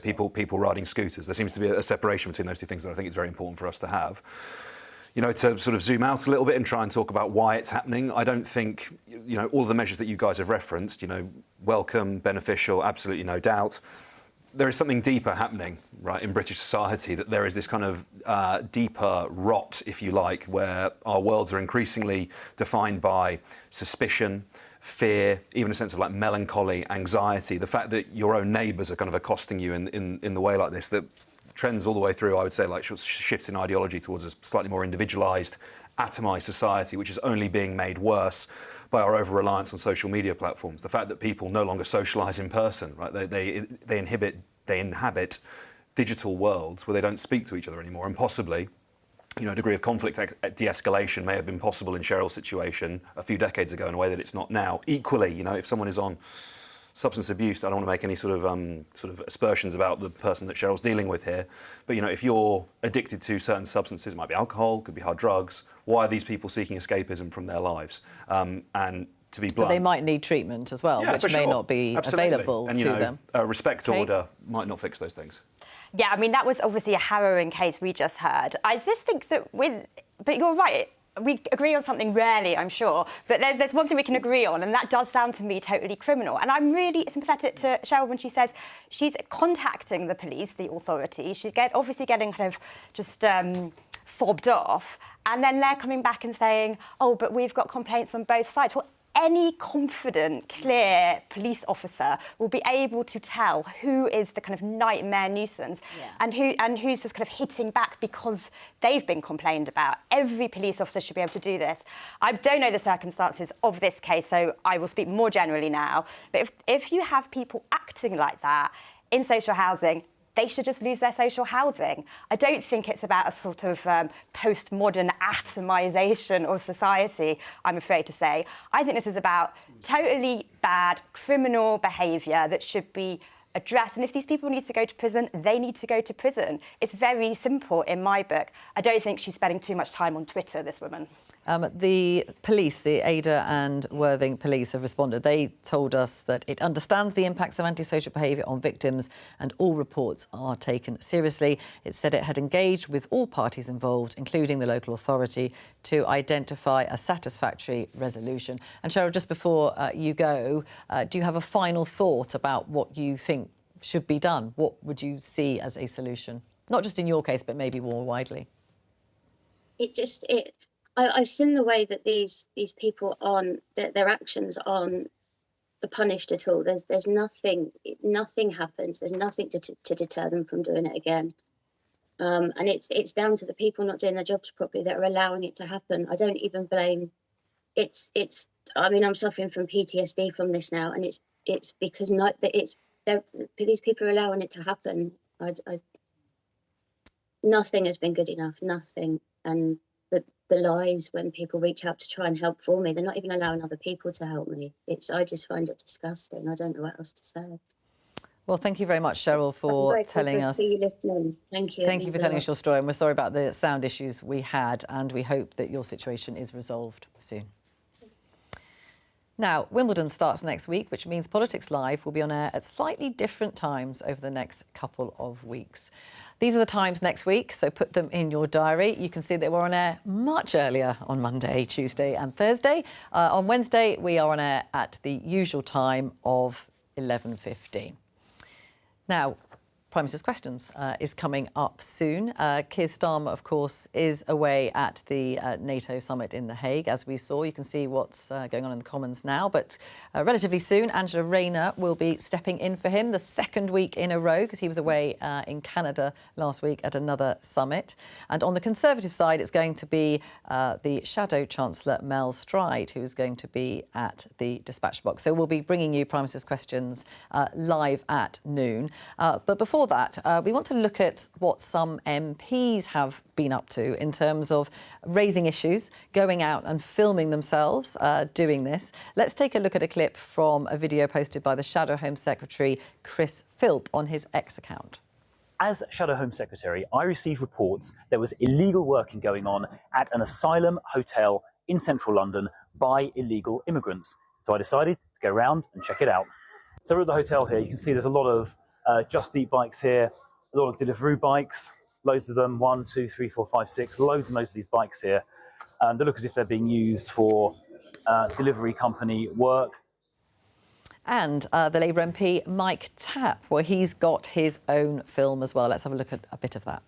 people riding scooters. There seems to be a separation between those two things that I think is very important for us to have. To sort of zoom out a little bit and try and talk about why it's happening, I don't think, all of the measures that you guys have referenced, welcome, beneficial, absolutely no doubt. There is something deeper happening, right, in British society, that there is this kind of deeper rot, if you like, where our worlds are increasingly defined by suspicion, fear, even a sense of like melancholy, anxiety, the fact that your own neighbours are kind of accosting you in the way like this, that trends all the way through, I would say, like shifts in ideology towards a slightly more individualised, atomised society, which is only being made worse by our over-reliance on social media platforms. The fact that people no longer socialise in person, right? They inhabit digital worlds where they don't speak to each other anymore, and possibly, a degree of conflict de-escalation may have been possible in Cheryl's situation a few decades ago in a way that it's not now. Equally, if someone is on substance abuse, I don't want to make any sort of aspersions about the person that Cheryl's dealing with here, but if you're addicted to certain substances, it might be alcohol, could be hard drugs, why are these people seeking escapism from their lives? And to be blunt, but they might need treatment as well, which may not be available to them. A respect order might not fix those things. Yeah, I mean, that was obviously a harrowing case we just heard. I just think that but you're right. We agree on something rarely, I'm sure, but there's one thing we can agree on, and that does sound to me totally criminal. And I'm really sympathetic to Cheryl when she says she's contacting the police, the authorities. She's obviously getting kind of just fobbed off, and then they're coming back and saying, oh, but we've got complaints on both sides. Well, any confident, clear police officer will be able to tell who is the kind of nightmare nuisance and who's just kind of hitting back because they've been complained about. Every police officer should be able to do this. I don't know the circumstances of this case, so I will speak more generally now. But if you have people acting like that in social housing, they should just lose their social housing. I don't think it's about a sort of postmodern atomisation of society, I'm afraid to say. I think this is about totally bad criminal behaviour that should be addressed. And if these people need to go to prison, they need to go to prison. It's very simple in my book. I don't think she's spending too much time on Twitter, this woman. The police, the Ada and Worthing police, have responded. They told us that it understands the impacts of antisocial behaviour on victims and all reports are taken seriously. It said it had engaged with all parties involved, including the local authority, to identify a satisfactory resolution. And Cheryl, just before you go, do you have a final thought about what you think should be done? What would you see as a solution? Not just in your case, but maybe more widely. I've seen the way that these people their actions aren't punished at all. There's nothing happens. There's nothing to deter them from doing it again. And it's down to the people not doing their jobs properly that are allowing it to happen. I don't even blame. I mean, I'm suffering from PTSD from this now, and it's because these people are allowing it to happen. Nothing has been good enough. Nothing. And the lies when people reach out to try and help for me, they're not even allowing other people to help me. I just find it disgusting. I don't know what else to say. Well, thank you very much, Cheryl, for telling us. Thank you. Thank you for telling us your story. And we're sorry about the sound issues we had, and we hope that your situation is resolved soon. Now, Wimbledon starts next week, which means Politics Live will be on air at slightly different times over the next couple of weeks. These are the times next week, so put them in your diary. You can see that we're on air much earlier on Monday, Tuesday and Thursday. On Wednesday, we are on air at the usual time of 11:15. Now, Prime Minister's Questions is coming up soon. Keir Starmer, of course, is away at the NATO summit in The Hague, as we saw. You can see what's going on in the Commons now. But relatively soon, Angela Rayner will be stepping in for him the second week in a row, because he was away in Canada last week at another summit. And on the Conservative side, it's going to be the Shadow Chancellor, Mel Stride, who is going to be at the dispatch box. So we'll be bringing you Prime Minister's Questions live at noon. But before that, we want to look at what some MPs have been up to in terms of raising issues, going out and filming themselves doing this. Let's take a look at a clip from a video posted by the Shadow Home Secretary, Chris Philp, on his X account. As Shadow Home Secretary, I received reports there was illegal working going on at an asylum hotel in central London by illegal immigrants. So I decided to go around and check it out. So we're at the hotel here. You can see there's a lot of Just Eat bikes here, a lot of Deliveroo bikes, loads of them, 1, 2, 3, 4, 5, 6, loads and loads of these bikes here. They look as if they're being used for delivery company work. And the Labour MP, Mike Tapp, where he's got his own film as well. Let's have a look at a bit of that.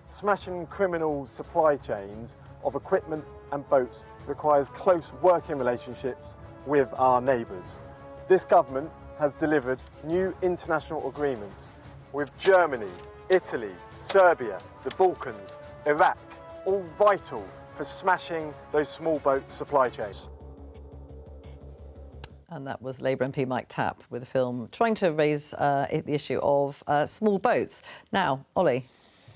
Smashing criminal supply chains of equipment and boats requires close working relationships with our neighbours. This government has delivered new international agreements with Germany, Italy, Serbia, the Balkans, Iraq, all vital for smashing those small boat supply chains. And that was Labour MP Mike Tapp with a film trying to raise the issue of small boats. Now, Ollie,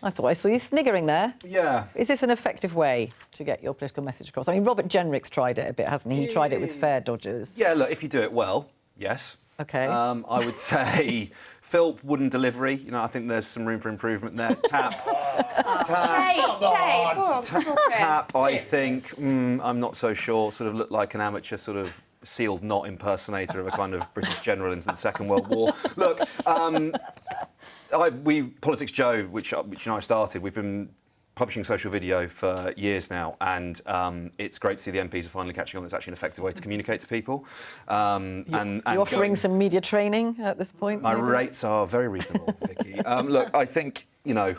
I thought I saw you sniggering there. Yeah. Is this an effective way to get your political message across? I mean, Robert Jenrick's tried it a bit, hasn't he? He tried it with fare dodgers. Yeah, look, if you do it well, yes. OK. I would say Philp, wooden delivery. You know, I think there's some room for improvement there. Tapp. Tapp, I think, I'm not so sure, sort of looked like an amateur sort of sealed knot impersonator of a kind of British general in the Second World War. Look, Politics Joe, which you and I started, we've been publishing social video for years now, and it's great to see the MPs are finally catching on. It's actually an effective way to communicate to people. You're offering some media training at this point? My rates are very reasonable, Vicky. Look, I think, you know,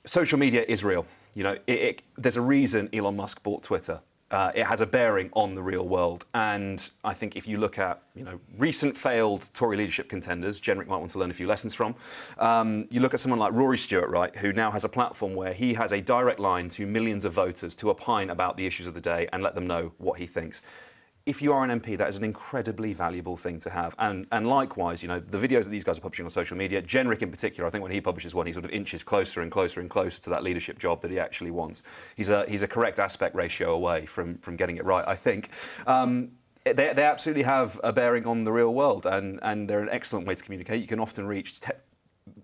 social media is real. You know, there's a reason Elon Musk bought Twitter. It has a bearing on the real world, and I think if you look at, you know, recent failed Tory leadership contenders, Jenrick might want to learn a few lessons from. You look at someone like Rory Stewart, right, who now has a platform where he has a direct line to millions of voters to opine about the issues of the day and let them know what he thinks. if you are an MP, that is an incredibly valuable thing to have. And likewise, you know, the videos that these guys are publishing on social media, Jenrick in particular, I think when he publishes one, he sort of inches closer and closer and closer to that leadership job that he actually wants. He's a correct aspect ratio away from getting it right, I think. They absolutely have a bearing on the real world, and they're an excellent way to communicate. You can often reach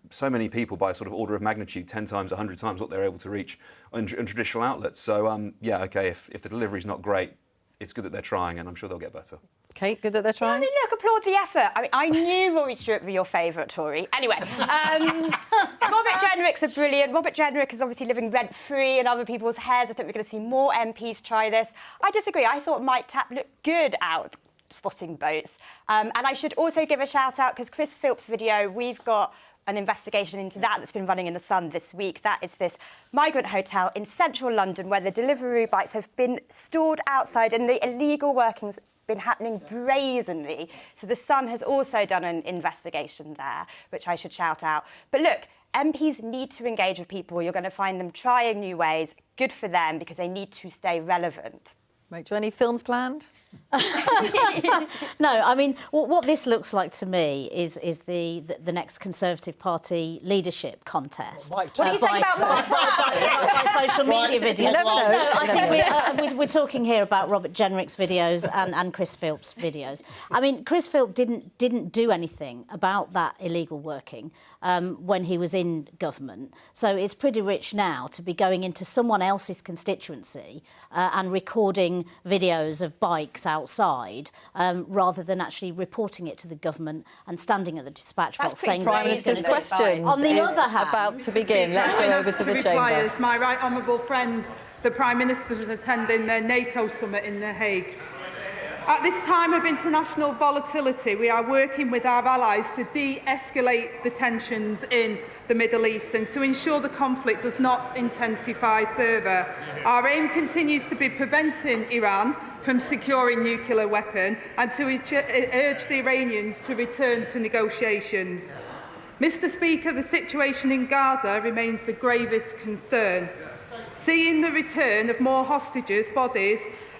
so many people by a sort of order of magnitude, 10 times, 100 times what they're able to reach in traditional outlets. So, yeah, OK, if the delivery's not great, it's good that they're trying, and I'm sure they'll get better. Kate, good that they're trying? I mean, look, applaud the effort. I mean, I knew Rory Stewart would be your favourite Tory. Anyway, Robert Jenrick's a brilliant. Robert Jenrick is obviously living rent-free in other people's heads. I think we're going to see more MPs try this. I disagree. I thought Mike Tapp looked good out spotting boats. And I should also give a shout-out, because Chris Philps' video, we've got an investigation into that's been running in the Sun this week. That is this migrant hotel in central London where the Deliveroo bikes have been stored outside and the illegal working's been happening brazenly. So the Sun has also done an investigation there, which I should shout out. But look, MPs need to engage with people. You're going to find them trying new ways. Good for them, because they need to stay relevant. Mate, do you have any films planned? No, I mean, what this looks like to me is the next Conservative Party leadership contest. What do you think about by social media videos? You never know. No, I think we're talking here about Robert Jenrick's videos and Chris Philps' videos. I mean, Chris Philp didn't do anything about that illegal working when he was in government. So it's pretty rich now to be going into someone else's constituency and recording videos of bikes outside rather than actually reporting it to the government and standing at the dispatch box saying Prime Minister's question. On the other hand, about to begin. Let's go over to the chamber. My right honourable friend, the Prime Minister, was attending the NATO summit in The Hague. At this time of international volatility, we are working with our allies to de-escalate the tensions in the Middle East and to ensure the conflict does not intensify further. Our aim continues to be preventing Iran from securing nuclear weapon and to urge the Iranians to return to negotiations. Mr. Speaker, the situation in Gaza remains the gravest concern. Seeing the return of more hostages' bodies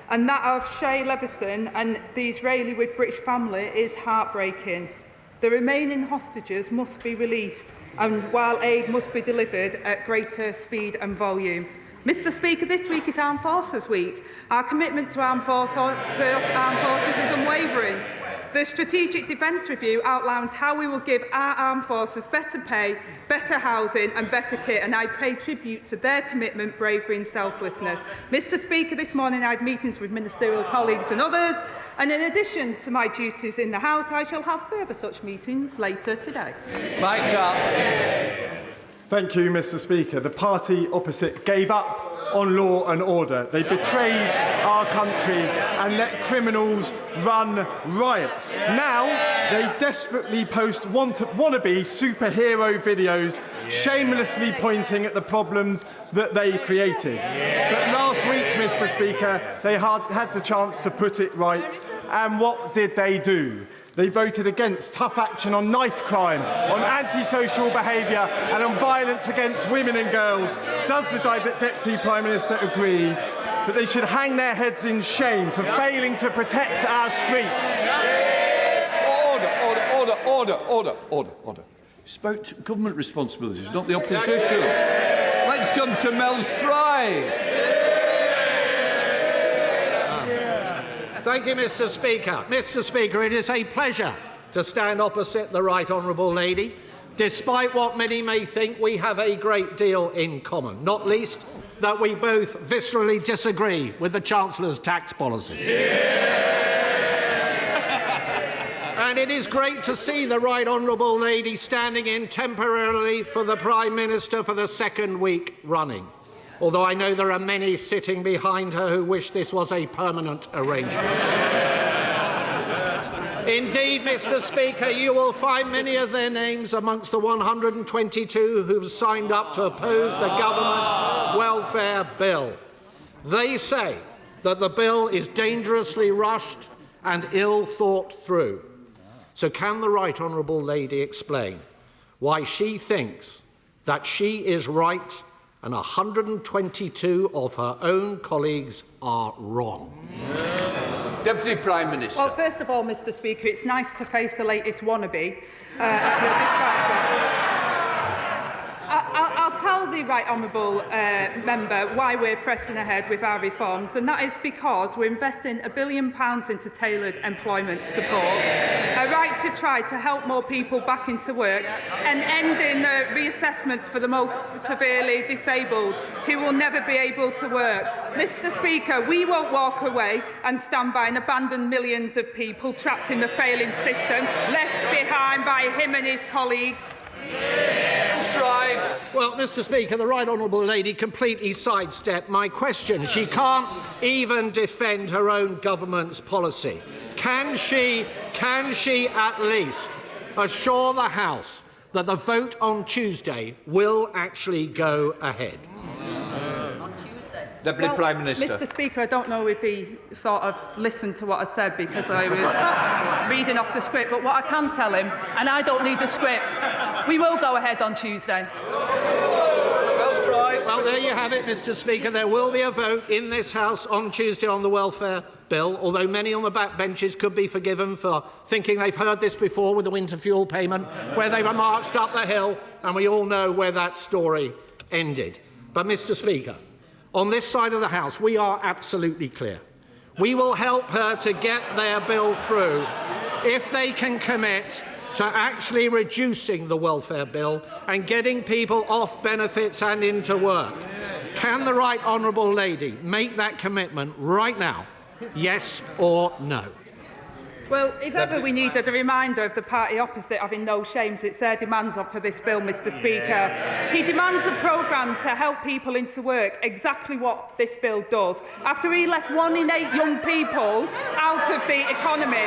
and that of Shay Levison and the Israeli with British family is heartbreaking. The remaining hostages must be released, and while aid must be delivered at greater speed and volume. Mr. Speaker, this week is Armed Forces Week. Our commitment to armed forces is unwavering. The Strategic Defence Review outlines how we will give our armed forces better pay, better housing and better kit, and I pay tribute to their commitment, bravery and selflessness. Mr. Speaker, this morning I had meetings with ministerial colleagues and others, and in addition to my duties in the House, I shall have further such meetings later today. Mike up. Thank you, Mr. Speaker. The party opposite gave up on law and order. They betrayed our country and let criminals run riot. Now they desperately post wannabe superhero videos, shamelessly pointing at the problems that they created. But last week, Mr. Speaker, they had the chance to put it right. And what did they do? They voted against tough action on knife crime, on antisocial behaviour and on violence against women and girls. Does the Deputy Prime Minister agree that they should hang their heads in shame for failing to protect our streets? Order. Spoke to government responsibilities, not the opposition. Let's come to Mel Stride. Thank you, Mr. Speaker. Mr. Speaker, it is a pleasure to stand opposite the Right Honourable Lady. Despite what many may think, we have a great deal in common, not least that we both viscerally disagree with the Chancellor's tax policies. And it is great to see the Right Honourable Lady standing in temporarily for the Prime Minister for the second week running. Although I know there are many sitting behind her who wish this was a permanent arrangement. Indeed, Mr. Speaker, you will find many of their names amongst the 122 who've signed up to oppose the government's welfare bill. They say that the bill is dangerously rushed and ill thought through. So can the Right Honourable Lady explain why she thinks that she is right and 122 of her own colleagues are wrong? Deputy Prime Minister. Well, first of all, Mr Speaker, it's nice to face the latest wannabe at your dispatch box. I'll tell the right honourable member why we're pressing ahead with our reforms, and that is because we're investing £1 billion into tailored employment support, a right to try to help more people back into work, and ending reassessments for the most severely disabled who will never be able to work. Mr Speaker, we won't walk away and stand by and abandon millions of people trapped in the failing system, left behind by him and his colleagues. Well, Mr Speaker, the right honourable lady completely sidestepped my question. She can't even defend her own government's policy. Can she at least assure the House that the vote on Tuesday will actually go ahead? Deputy Prime Minister. Mr Speaker, I don't know if he sort of listened to what I said because I was reading off the script, but what I can tell him, and I don't need the script, we will go ahead on Tuesday. Well, there you have it, Mr Speaker. There will be a vote in this House on Tuesday on the welfare bill, although many on the backbenches could be forgiven for thinking they've heard this before with the winter fuel payment, where they were marched up the hill, and we all know where that story ended. But, Mr Speaker, on this side of the House, we are absolutely clear. We will help her to get their bill through if they can commit to actually reducing the welfare bill and getting people off benefits and into work. Can the right honourable lady make that commitment right now? Yes or no? Well, if ever we needed a reminder of the party opposite having no shames, it's their demands for this bill, Mr Speaker. He demands a programme to help people into work, exactly what this bill does. After he left 1 in 8 young people out of the economy,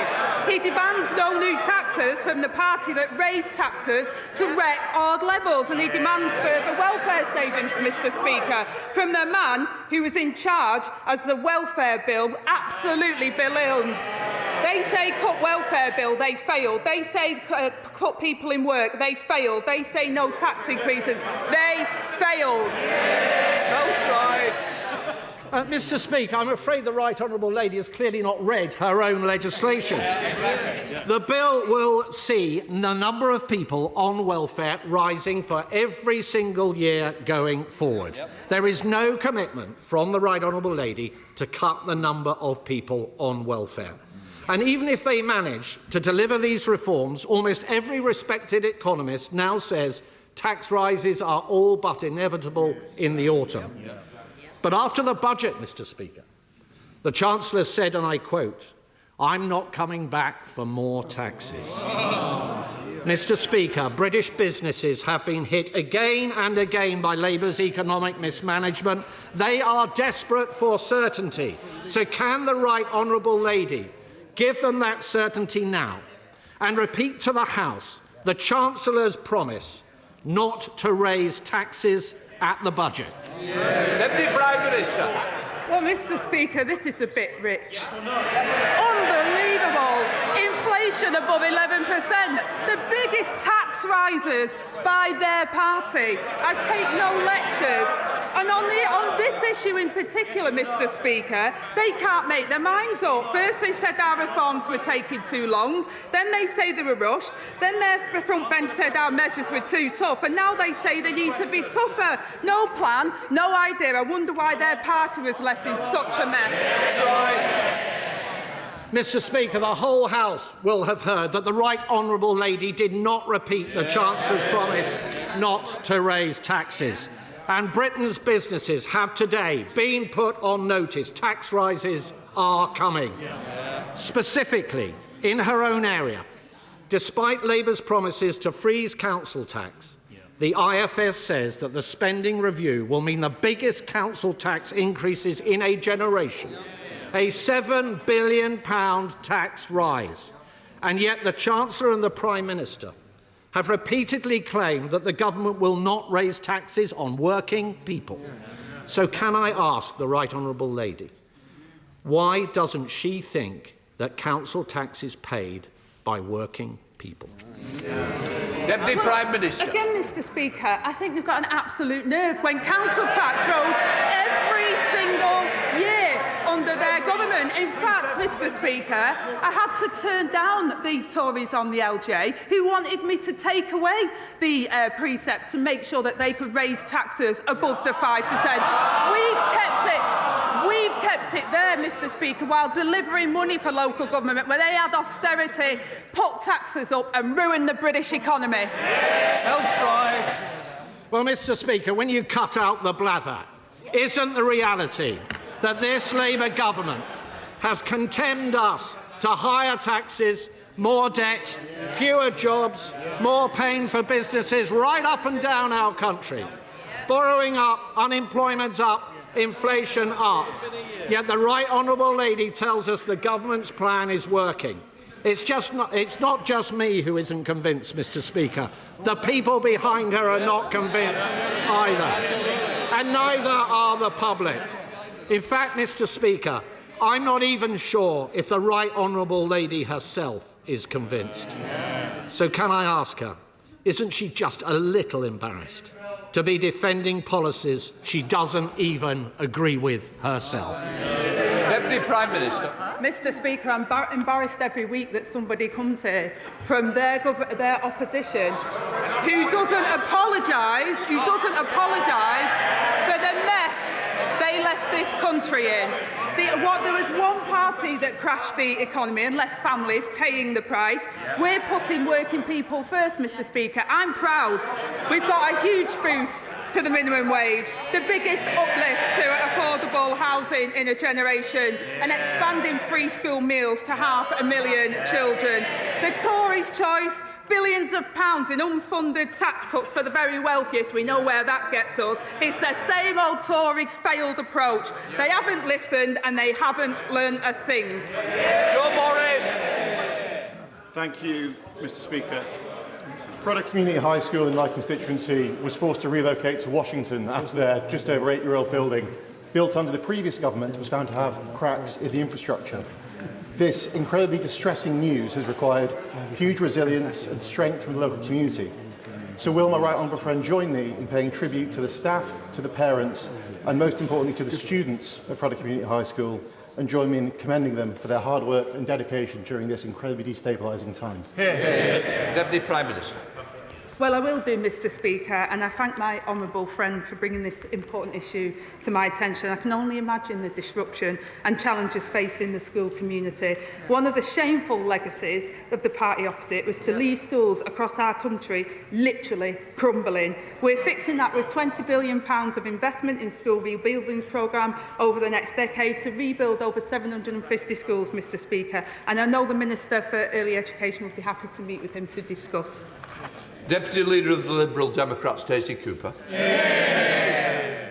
he demands no new taxes from the party that raised taxes to record levels, and he demands further welfare savings, Mr Speaker, from the man who was in charge as the welfare bill absolutely belittled. They say cut welfare bill, they failed. They say cut people in work, they failed. They say no tax increases, they failed. Mr Speaker, I'm afraid the right honourable lady has clearly not read her own legislation. The bill will see the number of people on welfare rising for every single year going forward. There is no commitment from the right honourable lady to cut the number of people on welfare. And even if they manage to deliver these reforms, almost every respected economist now says tax rises are all but inevitable in the autumn. But after the budget, Mr Speaker, the Chancellor said, and I quote, "I'm not coming back for more taxes." Mr Speaker, British businesses have been hit again and again by Labour's economic mismanagement. They are desperate for certainty. So can the right honourable lady give them that certainty now and repeat to the House the Chancellor's promise not to raise taxes at the budget? Deputy Prime Minister. Well, Mr Speaker, this is a bit rich. Unbelievable. Inflation above 11%. The biggest tax rises by their party. I take no lectures. And on this issue in particular, Mr Speaker, they can't make their minds up. First they said our reforms were taking too long, then they say they were rushed, then their front bench said our measures were too tough, and now they say they need to be tougher. No plan, no idea. I wonder why their party was left in such a mess. Mr Speaker, the whole House will have heard that the right honourable lady did not repeat the Chancellor's promise not to raise taxes. And Britain's businesses have today been put on notice. Tax rises are coming. Specifically, in her own area, despite Labour's promises to freeze council tax, the IFS says that the spending review will mean the biggest council tax increases in a generation, a £7 billion tax rise. And yet the Chancellor and the Prime Minister have repeatedly claimed that the government will not raise taxes on working people. So can I ask the right honourable lady, why doesn't she think that council tax is paid by working people? Deputy Prime Minister. Again, Mr Speaker, I think they've got an absolute nerve when council tax rose every single year under their government. In fact, Mr Speaker, I had to turn down the Tories on the LGA who wanted me to take away the precept to make sure that they could raise taxes above the 5%. We've kept it there, Mr Speaker, while delivering money for local government where they had austerity, put taxes up and ruined the British economy. Well, Mr Speaker, when you cut out the blather, isn't the reality that this Labour government has condemned us to higher taxes, more debt, fewer jobs, more pain for businesses right up and down our country? Borrowing up, unemployment up, inflation up. Yet the Right Honourable Lady tells us the government's plan is working. It's not just me who isn't convinced, Mr Speaker. The people behind her are not convinced either. And neither are the public. In fact, Mr Speaker, I'm not even sure if the Right Honourable Lady herself is convinced. So can I ask her, isn't she just a little embarrassed to be defending policies she doesn't even agree with herself? Deputy Prime Minister. Mr Speaker, I'm embarrassed every week that somebody comes here from their opposition who doesn't apologise for the mess they left this country in. There was one party that crashed the economy and left families paying the price. We're putting working people first, Mr Speaker. I'm proud. We've got a huge boost to the minimum wage, the biggest uplift to affordable housing in a generation, and expanding free school meals to 500,000 children. The Tories' choice, billions of pounds in unfunded tax cuts for the very wealthiest. We know where that gets us. It's the same old Tory failed approach. They haven't listened and they haven't learned a thing. Joe Morris. Thank you, Mr Speaker. Product Community High School in my constituency was forced to relocate to Washington after their just over 8-year-old building, built under the previous government, was found to have cracks in the infrastructure. This incredibly distressing news has required huge resilience and strength from the local community. So will my right honourable friend join me in paying tribute to the staff, to the parents, and most importantly to the students at Product Community High School, and join me in commending them for their hard work and dedication during this incredibly destabilising time? Deputy Prime Minister. Well, I will do, Mr Speaker, and I thank my honourable friend for bringing this important issue to my attention. I can only imagine the disruption and challenges facing the school community. One of the shameful legacies of the party opposite was to leave schools across our country literally crumbling. We're fixing that with £20 billion of investment in school rebuildings programme over the next decade to rebuild over 750 schools, Mr Speaker, and I know the Minister for Early Education will be happy to meet with him to discuss. Deputy Leader of the Liberal Democrats, Stacey Cooper.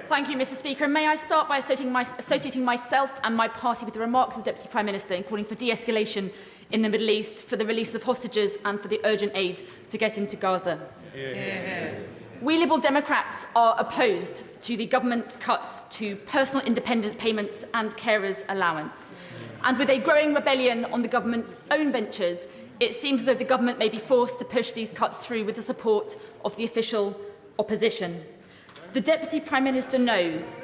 Thank you, Mr Speaker. And may I start by associating myself and my party with the remarks of the Deputy Prime Minister in calling for de-escalation in the Middle East, for the release of hostages and for the urgent aid to get into Gaza. We Liberal Democrats are opposed to the government's cuts to personal independence payments and carers' allowance. And with a growing rebellion on the government's own benches, it seems as though the government may be forced to push these cuts through with the support of the official opposition. The Deputy Prime Minister knows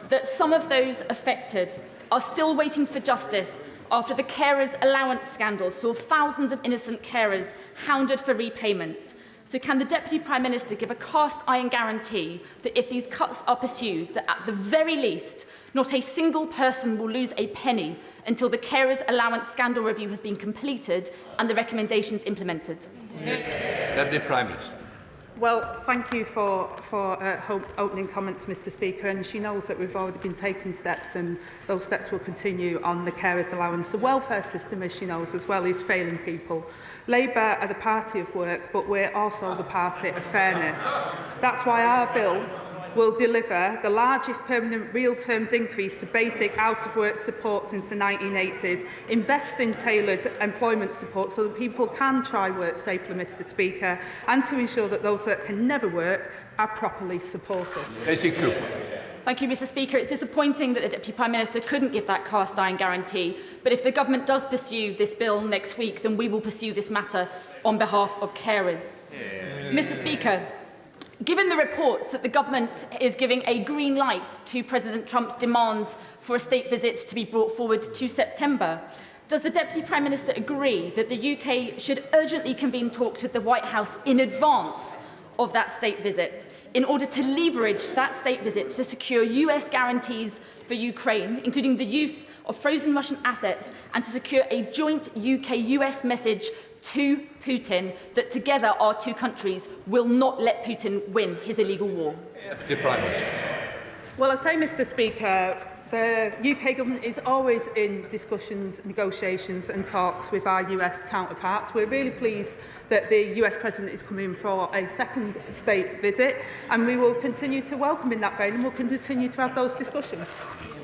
that some of those affected are still waiting for justice after the carers' allowance scandal saw thousands of innocent carers hounded for repayments. So can the Deputy Prime Minister give a cast-iron guarantee that if these cuts are pursued, that at the very least, not a single person will lose a penny until the carers' allowance scandal review has been completed and the recommendations implemented? Deputy Prime Minister. Well, thank you for opening comments, Mr Speaker, and she knows that we've already been taking steps and those steps will continue on the carers' allowance. The welfare system, as she knows as well, is failing people. Labour are the party of work, but we're also the party of fairness. That's why our bill will deliver the largest permanent real terms increase to basic out-of-work support since the 1980s, invest in tailored employment support so that people can try work safely, Mr Speaker, and to ensure that those that can never work are properly supported. Stacey Cooper. Thank you, Mr Speaker. It's disappointing that the Deputy Prime Minister couldn't give that cast-iron guarantee, but if the government does pursue this bill next week, then we will pursue this matter on behalf of carers. Mr Speaker, Given the reports that the government is giving a green light to President Trump's demands for a state visit to be brought forward to September, does the Deputy Prime Minister agree that the UK should urgently convene talks with the White House in advance of that state visit in order to leverage that state visit to secure US guarantees for Ukraine, including the use of frozen Russian assets, and to secure a joint UK-US message to Putin that together our two countries will not let Putin win his illegal war? Deputy Prime Minister. Well, I say, Mr. Speaker, the UK government is always in discussions, negotiations and talks with our US counterparts. We're really pleased that the US President is coming for a second state visit, and we will continue to welcome in that vein, and we'll continue to have those discussions.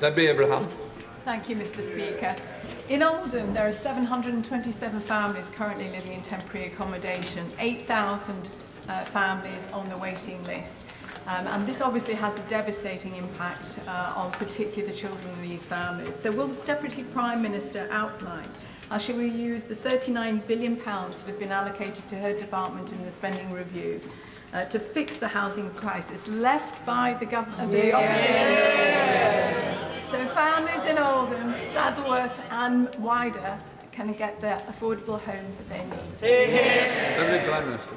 Debbie Abraham. Thank you, Mr. Speaker. In Oldham, there are 727 families currently living in temporary accommodation, 8,000 families on the waiting list. And this obviously has a devastating impact on particularly the children of these families. So will the Deputy Prime Minister outline how she will use the £39 billion that have been allocated to her department in the spending review to fix the housing crisis left by the government, the opposition? So families in Oldham, Saddleworth and wider can get the affordable homes that they need. Deputy Prime Minister.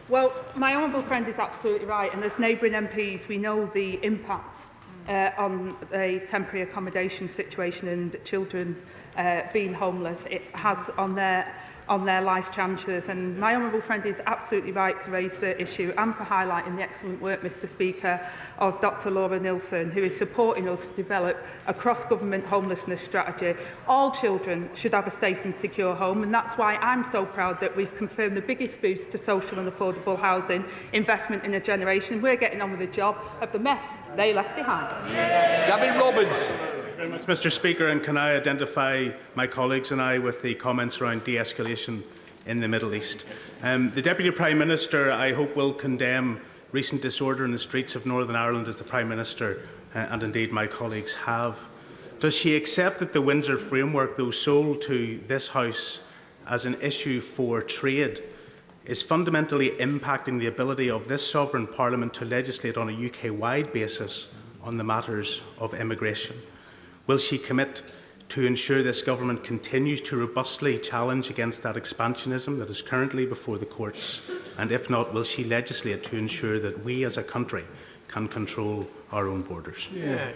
Well, my honourable friend is absolutely right, and as neighbouring MPs, we know the impact on the temporary accommodation situation and children being homeless it has on their life chances. And my honourable friend is absolutely right to raise the issue and for highlighting the excellent work, Mr. Speaker, of Dr. Laura Nilsson, who is supporting us to develop a cross-government homelessness strategy. All children should have a safe and secure home, and that's why I'm so proud that we've confirmed the biggest boost to social and affordable housing investment in a generation. We're getting on with the job of the mess they left behind. Gavin Robbins. Very much, Mr. Speaker, and can I identify my colleagues and I with the comments around de-escalation in the Middle East? The Deputy Prime Minister, I hope, will condemn recent disorder in the streets of Northern Ireland, as the Prime Minister and indeed my colleagues have. Does she accept that the Windsor Framework, though sold to this House as an issue for trade, is fundamentally impacting the ability of this sovereign Parliament to legislate on a UK-wide basis on the matters of immigration? Will she commit to ensure this government continues to robustly challenge against that expansionism that is currently before the courts? And if not, will she legislate to ensure that we as a country can control our own borders? Yeah.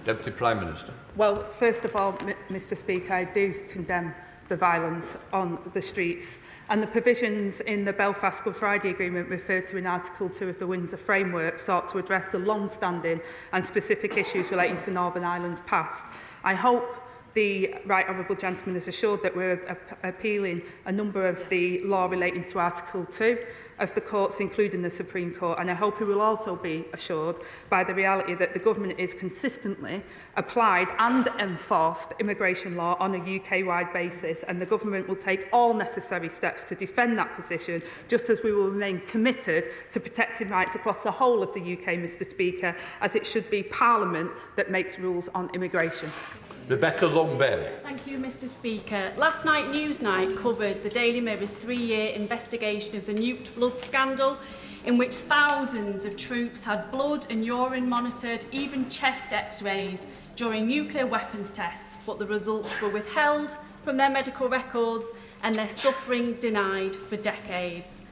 Deputy Prime Minister. Well, first of all, Mr. Speaker, I do condemn the violence on the streets, and the provisions in the Belfast Good Friday Agreement referred to in Article 2 of the Windsor Framework sought to address the long-standing and specific issues relating to Northern Ireland's past. I hope the Right Honourable Gentleman is assured that we're appealing a number of the law relating to Article 2 of the courts, including the Supreme Court, and I hope he will also be assured by the reality that the government is consistently applied and enforced immigration law on a UK-wide basis, and the government will take all necessary steps to defend that position, just as we will remain committed to protecting rights across the whole of the UK, Mr. Speaker, as it should be Parliament that makes rules on immigration. Rebecca Longberry. Thank you, Mr. Speaker. Last night, Newsnight covered the Daily Mirror's 3-year investigation of the nuked blood scandal, in which thousands of troops had blood and urine monitored, even chest x-rays, during nuclear weapons tests, but the results were withheld from their medical records and their suffering denied for decades.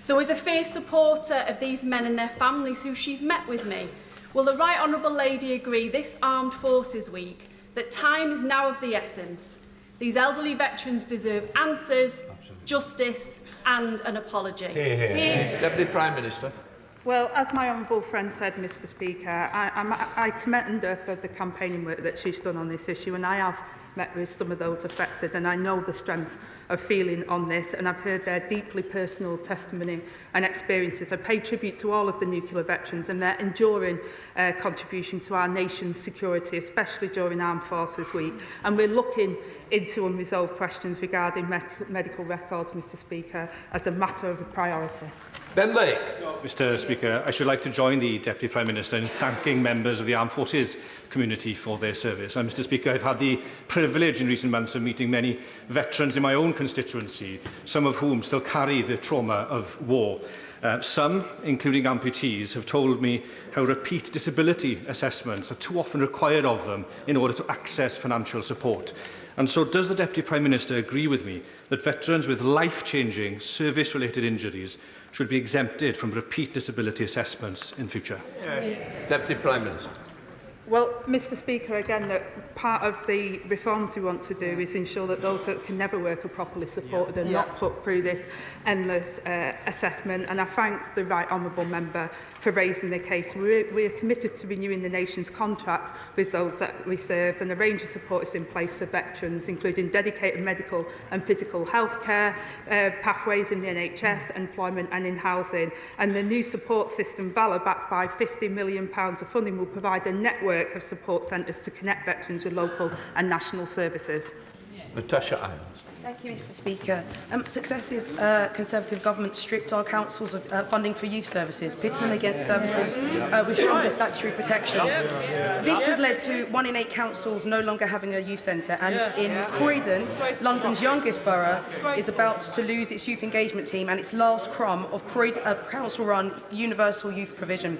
So as a fierce supporter of these men and their families who she's met with me, will the Right Honourable Lady agree this Armed Forces Week that time is now of the essence? These elderly veterans deserve answers, justice and an apology. Deputy Prime Minister. Well, as my honourable friend said, Mr. Speaker, I commend her for the campaigning work that she's done on this issue, and I have met with some of those affected, and I know the strength of feeling on this, and I've heard their deeply personal testimony and experiences. I pay tribute to all of the nuclear veterans and their enduring contribution to our nation's security, especially during Armed Forces Week. And we're looking into unresolved questions regarding medical records, Mr. Speaker, as a matter of a priority. Ben Lake. Mr Speaker. I should like to join the Deputy Prime Minister in thanking members of the Armed Forces community for their service. And, Mr Speaker, I've had the privilege in recent months of meeting many veterans in my own constituency, some of whom still carry the trauma of war. Some, including amputees, have told me how repeat disability assessments are too often required of them in order to access financial support. And so does the Deputy Prime Minister agree with me that veterans with life-changing service-related injuries should be exempted from repeat disability assessments in future? Deputy Prime Minister. Well, Mr Speaker, again, that part of the reforms we want to do is ensure that those that can never work are properly supported and not put through this endless assessment. And I thank the right honourable member for raising the case. We are committed to renewing the nation's contract with those that we serve, and a range of support is in place for veterans, including dedicated medical and physical health care, pathways in the NHS, employment and in housing. And the new support system, VALA, backed by £50 million of funding, will provide a network of support centres to connect veterans with local and national services. Natasha Irons. Thank you, Mr Speaker. Successive Conservative governments stripped our councils of funding for youth services, pitting them against services with stronger statutory protections. This has led to 1 in 8 councils no longer having a youth centre, and in Croydon, London's youngest borough, is about to lose its youth engagement team and its last crumb of council-run universal youth provision.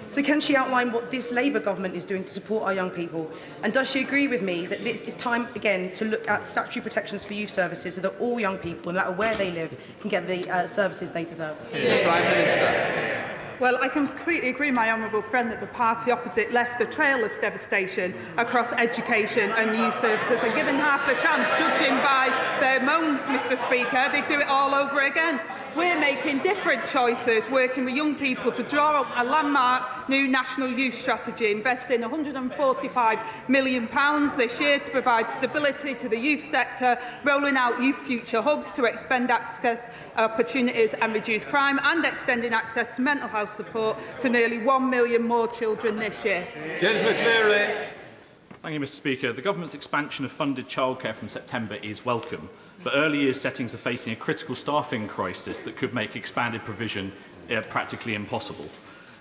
So can she outline what this Labour government is doing to support our young people? And does she agree with me that this is time again to look at statutory protections for youth services so that all young people, no matter where they live, can get the services they deserve? Prime Minister. Well, I completely agree, my honourable friend, that the party opposite left a trail of devastation across education and youth services, and given half the chance, judging by their moans, Mr Speaker, they'd do it all over again. We're making different choices, working with young people to draw up a landmark new national youth strategy, investing £145 million this year to provide stability to the youth sector, rolling out youth future hubs to expand access opportunities and reduce crime, and extending access to mental health support to nearly 1 million more children this year. James McCleary. Thank you, Mr Speaker. The Government's expansion of funded childcare from September is welcome, but early years settings are facing a critical staffing crisis that could make expanded provision practically impossible.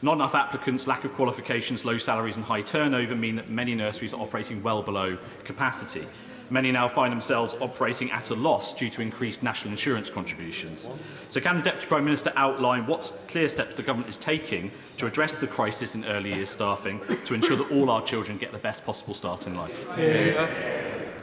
Not enough applicants, lack of qualifications, low salaries and high turnover mean that many nurseries are operating well below capacity. Many now find themselves operating at a loss due to increased national insurance contributions. So can the Deputy Prime Minister outline what clear steps the Government is taking to address the crisis in early years staffing to ensure that all our children get the best possible start in life?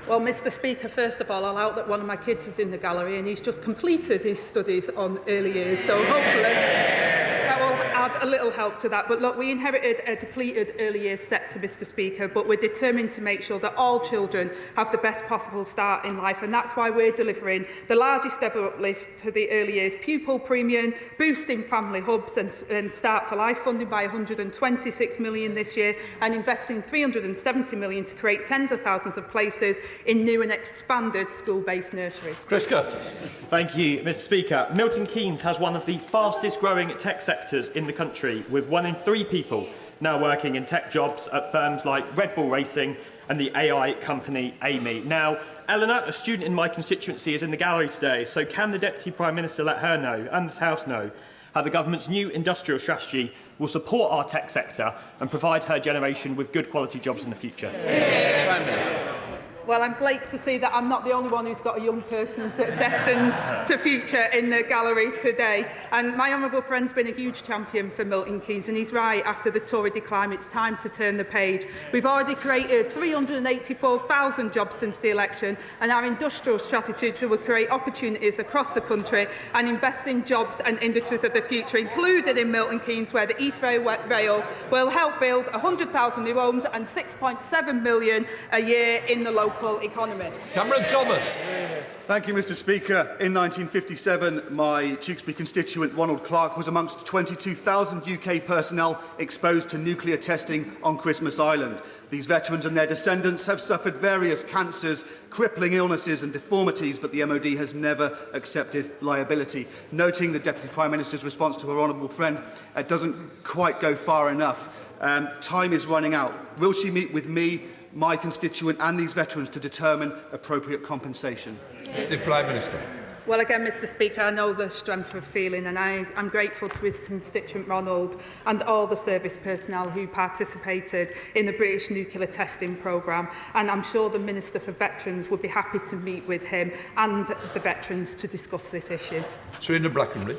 Well, Mr Speaker, first of all, I'll out that one of my kids is in the gallery and he's just completed his studies on early years, so hopefully that will add a little help to that. But look, we inherited a depleted early years sector, Mr Speaker, but we're determined to make sure that all children have the best possible start in life, and that's why we're delivering the largest ever uplift to the early years pupil premium, boosting family hubs and Start for Life, funded by £126 million this year, and investing £370 million to create tens of thousands of places in new and expanded school-based nurseries. Chris Curtis. Thank you, Mr Speaker. Milton Keynes has one of the fastest growing tech sectors in the country, with 1 in 3 people now working in tech jobs at firms like Red Bull Racing and the AI company Amy. Now, Eleanor, a student in my constituency, is in the gallery today, so can the Deputy Prime Minister let her know, and this House know, how the Government's new industrial strategy will support our tech sector and provide her generation with good quality jobs in the future? Prime Minister. Well, I'm glad to see that I'm not the only one who's got a young person destined to future in the gallery today. And my honourable friend's been a huge champion for Milton Keynes, and he's right. After the Tory decline, it's time to turn the page. We've already created 384,000 jobs since the election, and our industrial strategy will create opportunities across the country and invest in jobs and industries of the future, included in Milton Keynes, where the East Rail will help build 100,000 new homes and £6.7 million a year in the local economy. Cameron Thomas. Thank you, Mr Speaker. In 1957, my Tewkesbury constituent Ronald Clark was amongst 22,000 UK personnel exposed to nuclear testing on Christmas Island. These veterans and their descendants have suffered various cancers, crippling illnesses and deformities, but the MOD has never accepted liability. Noting the Deputy Prime Minister's response to her honourable friend doesn't quite go far enough. Time is running out. Will she meet with me, my constituent and these veterans to determine appropriate compensation? The Prime Minister. Well, again, Mr Speaker, I know the strength of feeling, and I'm grateful to his constituent Ronald and all the service personnel who participated in the British nuclear testing programme, and I'm sure the Minister for Veterans would be happy to meet with him and the veterans to discuss this issue. Serena Brackenridge.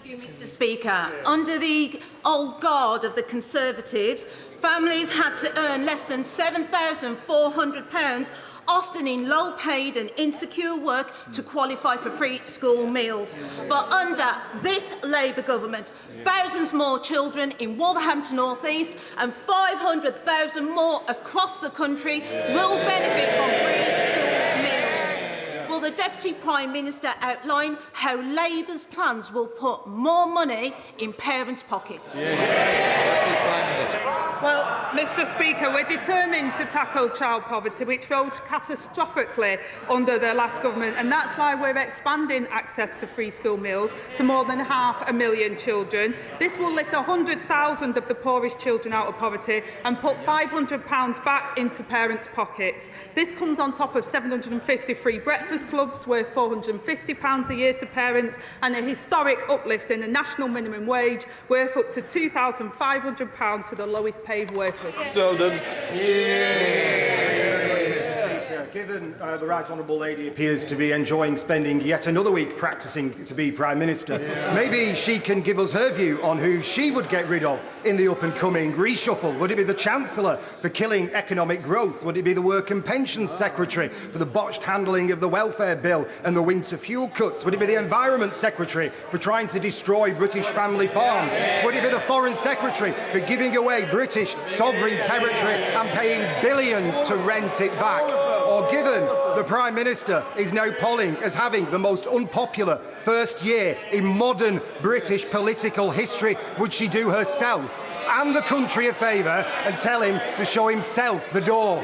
Thank you, Mr Speaker. Under the old guard of the Conservatives, families had to earn less than £7,400, often in low-paid and insecure work, to qualify for free school meals. But under this Labour government, thousands more children in Wolverhampton North East and 500,000 more across the country will benefit from free school meals. Will the Deputy Prime Minister outline how Labour's plans will put more money in parents' pockets? Well, Mr Speaker, we're determined to tackle child poverty, which rose catastrophically under the last government, and that's why we're expanding access to free school meals to more than 500,000 children. This will lift 100,000 of the poorest children out of poverty and put £500 back into parents' pockets. This comes on top of 750 free breakfast clubs worth £450 a year to parents, and a historic uplift in the national minimum wage worth up to £2,500 to the lowest paid workers. Snowden. Given the Right Honourable Lady appears to be enjoying spending yet another week practising to be Prime Minister, maybe she can give us her view on who she would get rid of in the up-and-coming reshuffle. Would it be the Chancellor for killing economic growth? Would it be the Work and Pensions Secretary for the botched handling of the welfare bill and the winter fuel cuts? Would it be the Environment Secretary for trying to destroy British family farms? Would it be the Foreign Secretary for giving away British sovereign territory and paying billions to rent it back? Or given the Prime Minister is now polling as having the most unpopular first year in modern British political history, would she do herself and the country a favour and tell him to show himself the door?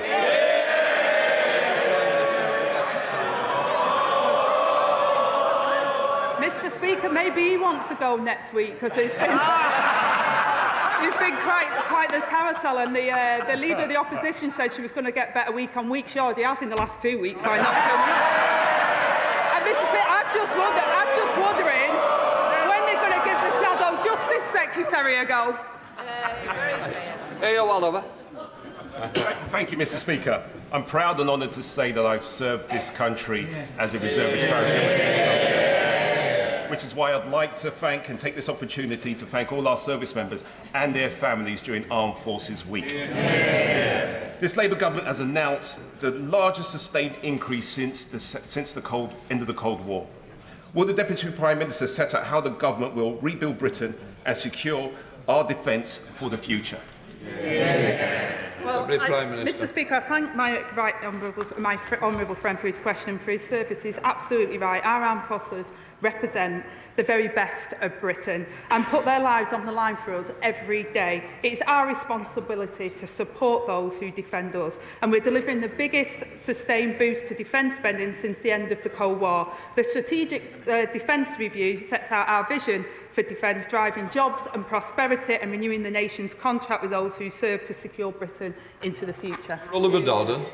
Mr Speaker, maybe he wants to go next week, because it's been... It's been quite the carousel, and the Leader of the Opposition said she was going to get better week on week. She already has in the last 2 weeks by not turning up. And Mr Speaker, I'm just wondering when they're going to give the Shadow Justice Secretary a go. Thank you, Mr Speaker. I'm proud and honoured to say that I've served this country as a reservist parachute, which is why I'd like to thank and take this opportunity to thank all our service members and their families during Armed Forces Week. This Labour government has announced the largest sustained increase since the end of the Cold War. Will the Deputy Prime Minister set out how the government will rebuild Britain and secure our defence for the future? Well, Mr Speaker, I thank my honourable friend for his question and for his service. He's absolutely right. Our armed forces represent the very best of Britain and put their lives on the line for us every day. It's our responsibility to support those who defend us, and we're delivering the biggest sustained boost to defence spending since the end of the Cold War. The Strategic Defence Review sets out our vision for defence, driving jobs and prosperity and renewing the nation's contract with those who serve to secure Britain into the future. Oliver Dowden.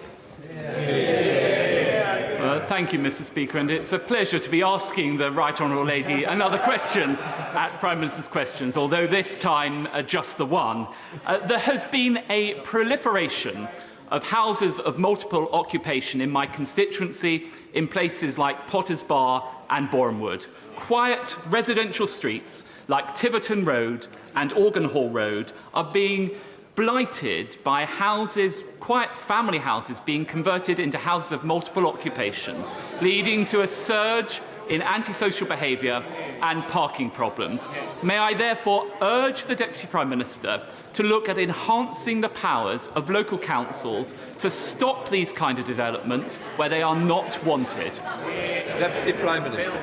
Thank you, Mr Speaker, and it's a pleasure to be asking the Right Honourable Lady another question at Prime Minister's Questions, although this time just the one. There has been a proliferation of houses of multiple occupation in my constituency in places like Potters Bar and Borehamwood. Quiet residential streets like Tiverton Road and Organ Hall Road are being blighted by houses, quiet family houses, being converted into houses of multiple occupation, leading to a surge in antisocial behaviour and parking problems. May I therefore urge the Deputy Prime Minister to look at enhancing the powers of local councils to stop these kind of developments where they are not wanted. Deputy Prime Minister.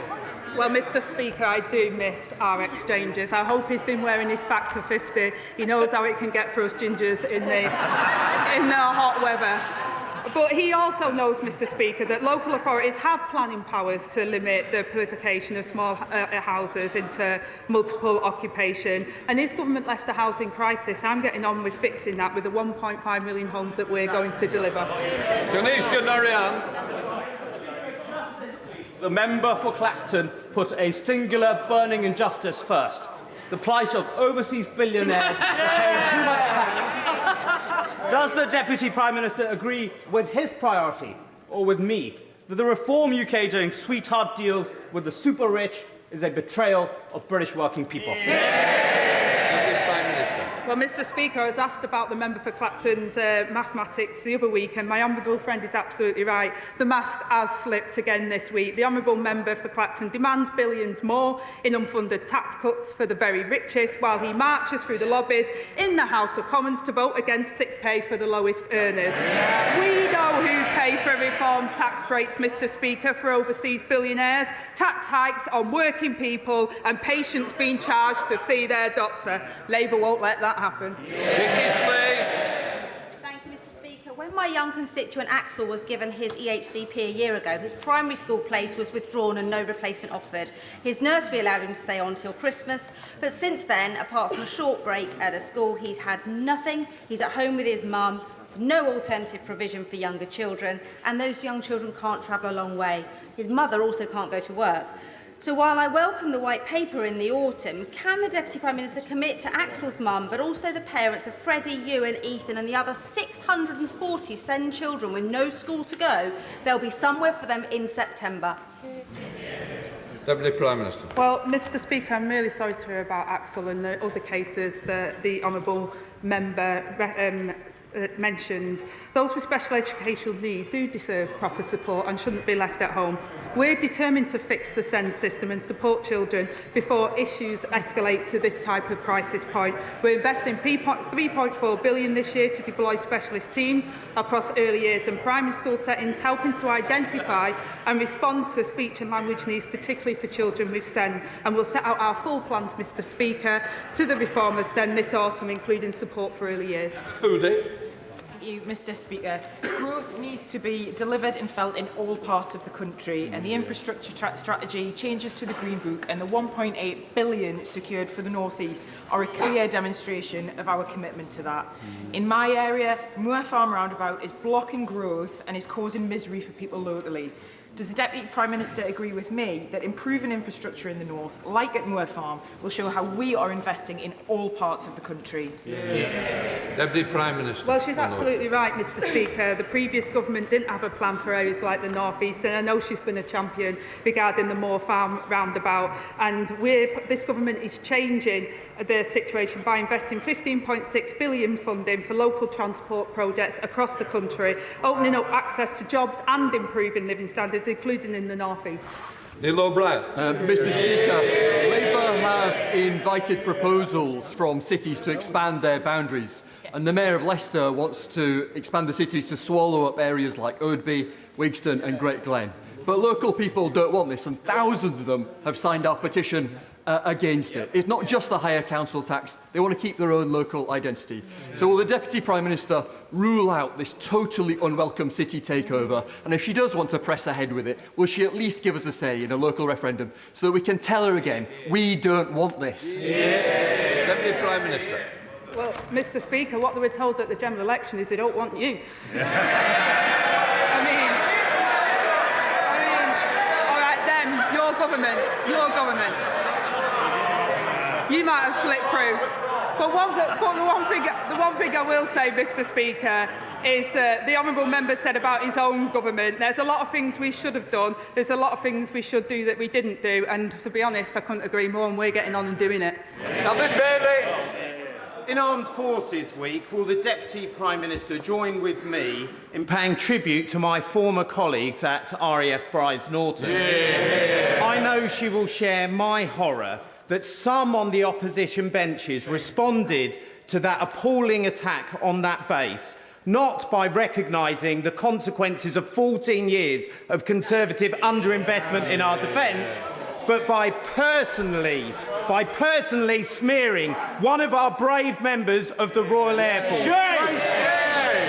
Well, Mr Speaker, I do miss our exchanges. I hope he's been wearing his Factor 50. He knows how it can get for us gingers in the hot weather. But he also knows, Mr Speaker, that local authorities have planning powers to limit the proliferation of small houses into multiple occupation. And his government left a housing crisis. I'm getting on with fixing that with the 1.5 million homes that we're going to deliver. Kanishka Narayan. The member for Clacton put a singular burning injustice first. The plight of overseas billionaires paying too much tax. Does the Deputy Prime Minister agree with his priority, or with me, that the Reform UK doing sweetheart deals with the super rich is a betrayal of British working people? Well, Mr Speaker, I was asked about the member for Clacton's mathematics the other week, and my honourable friend is absolutely right. The mask has slipped again this week. The honourable member for Clacton demands billions more in unfunded tax cuts for the very richest, while he marches through the lobbies in the House of Commons to vote against sick pay for the lowest earners. We know who pay for reform tax breaks, Mr Speaker, for overseas billionaires, tax hikes on working people and patients being charged to see their doctor. Labour won't let that happen. Thank you, Mr Speaker. When my young constituent Axel was given his EHCP a year ago, his primary school place was withdrawn and no replacement offered. His nursery allowed him to stay on till Christmas, but since then, apart from a short break at a school, he's had nothing. He's at home with his mum, no alternative provision for younger children, and those young children can't travel a long way. His mother also can't go to work. So while I welcome the white paper in the autumn, can the Deputy Prime Minister commit to Axel's mum, but also the parents of Freddie, Ewan, Ethan and the other 640 SEND children with no school to go? There'll be somewhere for them in September. Deputy Prime Minister. Well, Mr Speaker, I'm really sorry to hear about Axel and the other cases that the honourable member mentioned. Those with special educational needs do deserve proper support and shouldn't be left at home. We're determined to fix the SEND system and support children before issues escalate to this type of crisis point. We're investing £3.4 billion this year to deploy specialist teams across early years and primary school settings, helping to identify and respond to speech and language needs, particularly for children with SEND. And we'll set out our full plans, Mr Speaker, to the reform of SEND this autumn, including support for early years. Thank you, Mr Speaker. Growth needs to be delivered and felt in all parts of the country, and the infrastructure strategy, changes to the Green Book and the £1.8 billion secured for the North East are a clear demonstration of our commitment to that. In my area, Moor Farm Roundabout is blocking growth and is causing misery for people locally. Does the Deputy Prime Minister agree with me that improving infrastructure in the north, like at Moor Farm, will show how we are investing in all parts of the country? Deputy Prime Minister. Well, she's absolutely right, Mr Speaker. The previous government didn't have a plan for areas like the North East, and I know she's been a champion regarding the Moor Farm roundabout. And this government is changing the situation by investing £15.6 billion funding for local transport projects across the country, opening up access to jobs and improving living standards, including in the North East. Neil O'Brien. Mr Speaker, Labour have invited proposals from cities to expand their boundaries, and the Mayor of Leicester wants to expand the cities to swallow up areas like Oadby, Wigston and Great Glen. But local people don't want this, and thousands of them have signed our petition against it. It's not just the higher council tax, they want to keep their own local identity. So will the Deputy Prime Minister rule out this totally unwelcome city takeover? And if she does want to press ahead with it, will she at least give us a say in a local referendum so that we can tell her again, we don't want this? Deputy Prime Minister. Well, Mr Speaker, what they were told at the general election is they don't want you. I mean, all right then, your government. You might have slipped through. But the one thing I will say, Mr Speaker, is the honourable member said about his own government. There's a lot of things we should have done. There's a lot of things we should do that we didn't do. And to be honest, I couldn't agree more, and we're getting on and doing it. In Armed Forces Week, will the Deputy Prime Minister join with me in paying tribute to my former colleagues at RAF Bryce Norton? I know she will share my horror that some on the opposition benches responded to that appalling attack on that base, not by recognising the consequences of 14 years of Conservative underinvestment in our defence, but by personally smearing one of our brave members of the Royal Air Force.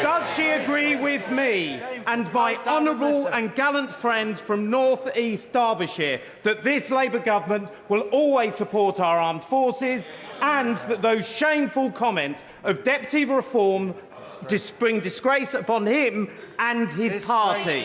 Does she agree with me and my honourable and gallant friend from North East Derbyshire that this Labour government will always support our armed forces, and that those shameful comments of Deputy Reform bring disgrace upon him and his party?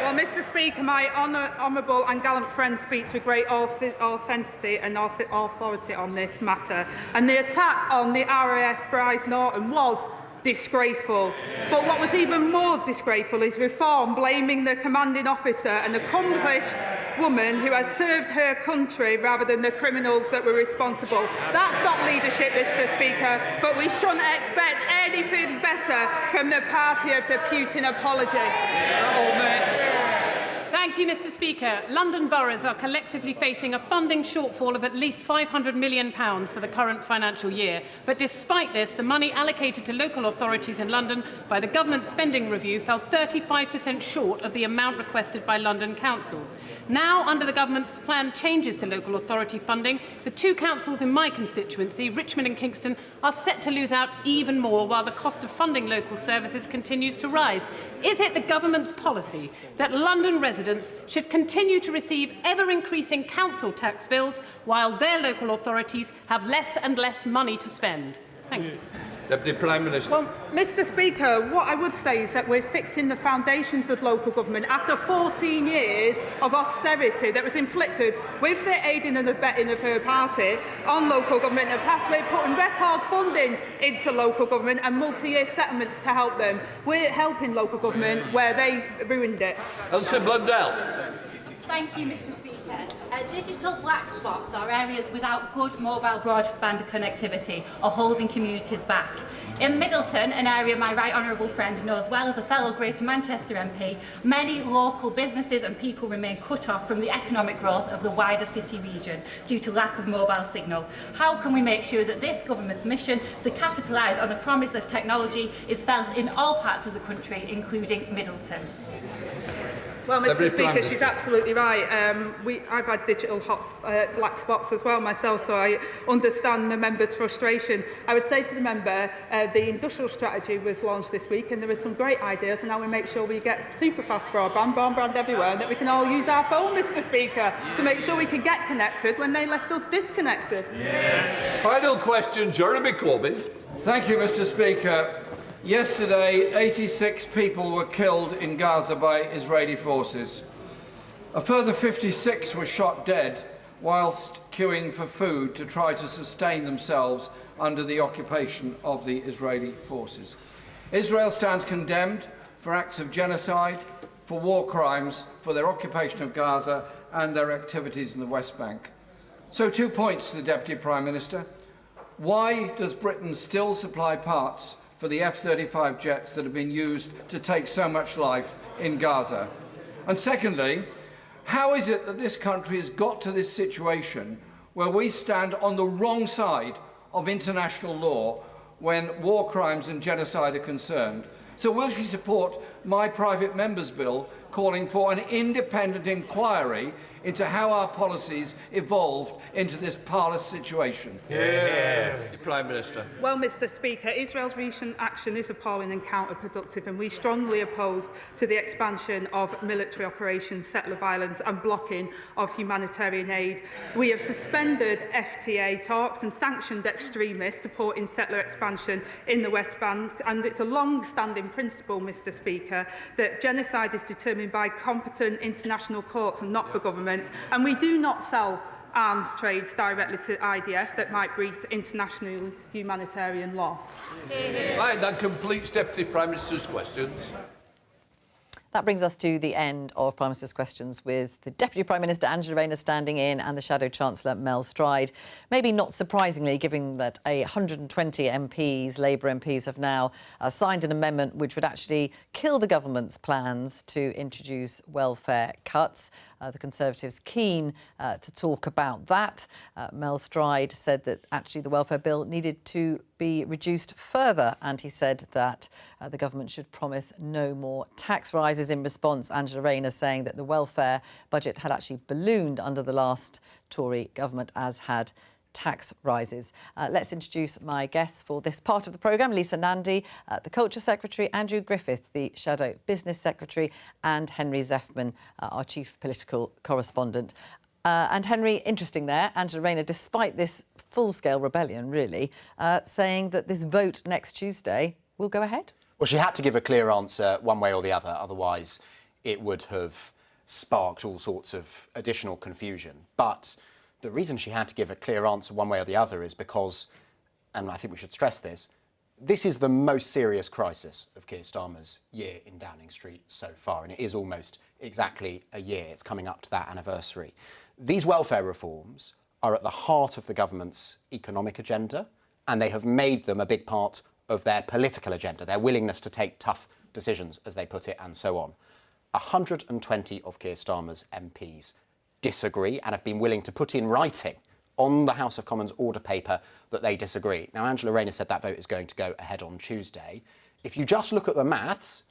Well, Mr Speaker, Speaker, my honourable and gallant friend speaks with great authenticity and authority on this matter. And the attack on the RAF Bryce Norton was disgraceful. But what was even more disgraceful is Reform blaming the commanding officer, an accomplished woman who has served her country, rather than the criminals that were responsible. That's not leadership, Mr. Speaker, but we shouldn't expect anything better from the party of the Putin apologists. Thank you, Mr. Speaker. London boroughs are collectively facing a funding shortfall of at least £500 million for the current financial year. But despite this, the money allocated to local authorities in London by the government spending review fell 35% short of the amount requested by London councils. Now, under the government's planned changes to local authority funding, the two councils in my constituency, Richmond and Kingston, are set to lose out even more while the cost of funding local services continues to rise. Is it the government's policy that London residents should continue to receive ever-increasing council tax bills while their local authorities have less and less money to spend? Thank you. Deputy Prime Minister. Well, Mr. Speaker, what I would say is that we're fixing the foundations of local government after 14 years of austerity that was inflicted with the aiding and abetting of her party on local government in the past. We're putting record funding into local government and multi-year settlements to help them. We're helping local government where they ruined it. Elsie Blundell. Thank you, Mr. Speaker. Digital black spots are areas without good mobile broadband connectivity are holding communities back. In Middleton, an area my right honourable friend knows well as a fellow Greater Manchester MP, many local businesses and people remain cut off from the economic growth of the wider city region due to lack of mobile signal. How can we make sure that this government's mission to capitalise on the promise of technology is felt in all parts of the country, including Middleton? Well, Mr. Speaker, she's absolutely right. I've had digital black spots as well myself, so I understand the member's frustration. I would say to the member, the industrial strategy was launched this week, and there were some great ideas, and now we make sure we get super fast broadband everywhere, and that we can all use our phone, Mr. Speaker, to make sure we can get connected when they left us disconnected. Yeah. Final question, Jeremy Corbyn. Thank you, Mr. Speaker. Yesterday, 86 people were killed in Gaza by Israeli forces. A further 56 were shot dead whilst queuing for food to try to sustain themselves under the occupation of the Israeli forces. Israel stands condemned for acts of genocide, for war crimes, for their occupation of Gaza and their activities in the West Bank. So 2 points to the Deputy Prime Minister. Why does Britain still supply parts for the F-35 jets that have been used to take so much life in Gaza? And secondly, how is it that this country has got to this situation where we stand on the wrong side of international law when war crimes and genocide are concerned? So will she support my private member's bill calling for an independent inquiry into how our policies evolved into this parlous situation? Yeah. Prime Minister. Well, Mr. Speaker, Israel's recent action is appalling and counterproductive, and we strongly oppose to the expansion of military operations, settler violence and blocking of humanitarian aid. We have suspended FTA talks and sanctioned extremists supporting settler expansion in the West Bank, and it's a long-standing principle, Mr. Speaker, that genocide is determined by competent international courts and not for government. And we do not sell arms trades directly to IDF that might breach international humanitarian law. Right, that completes Deputy Prime Minister's questions. That brings us to the end of Prime Minister's Questions, with the Deputy Prime Minister Angela Rayner standing in and the Shadow Chancellor Mel Stride. Maybe not surprisingly, given that 120 MPs, Labour MPs, have now signed an amendment which would actually kill the government's plans to introduce welfare cuts. The Conservatives keen to talk about that. Mel Stride said that actually the welfare bill needed to be reduced further, and he said that the government should promise no more tax rises. In response, Angela Rayner saying that the welfare budget had actually ballooned under the last Tory government, as had tax rises. Let's introduce my guests for this part of the programme. Lisa Nandy, the Culture Secretary, Andrew Griffith, the Shadow Business Secretary, and Henry Zeffman, our Chief Political Correspondent. And Henry, interesting there, Angela Rayner, despite this full-scale rebellion, really, saying that this vote next Tuesday will go ahead. Well, she had to give a clear answer one way or the other, otherwise it would have sparked all sorts of additional confusion. But the reason she had to give a clear answer one way or the other is because, and I think we should stress this is the most serious crisis of Keir Starmer's year in Downing Street so far, and it is almost exactly a year. It's coming up to that anniversary. These welfare reforms are at the heart of the government's economic agenda, and they have made them a big part of their political agenda, their willingness to take tough decisions, as they put it, and so on. 120 of Keir Starmer's MPs disagree and have been willing to put in writing on the House of Commons order paper that they disagree. Now, Angela Rayner said that vote is going to go ahead on Tuesday. If you just look at the maths,